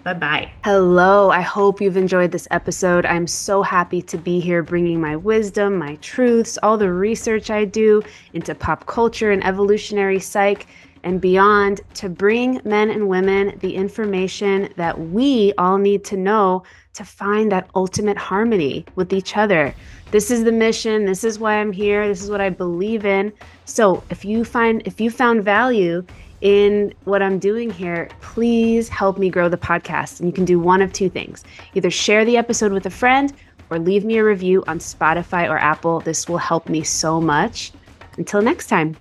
Bye-bye. Hello. I hope you've enjoyed this episode. I'm so happy to be here bringing my wisdom, my truths, all the research I do into pop culture and evolutionary psych and beyond to bring men and women the information that we all need to know to find that ultimate harmony with each other. This is the mission. This is why I'm here. This is what I believe in. So if you found value in what I'm doing here, please help me grow the podcast. And you can do one of two things. Either share the episode with a friend or leave me a review on Spotify or Apple. This will help me so much. Until next time.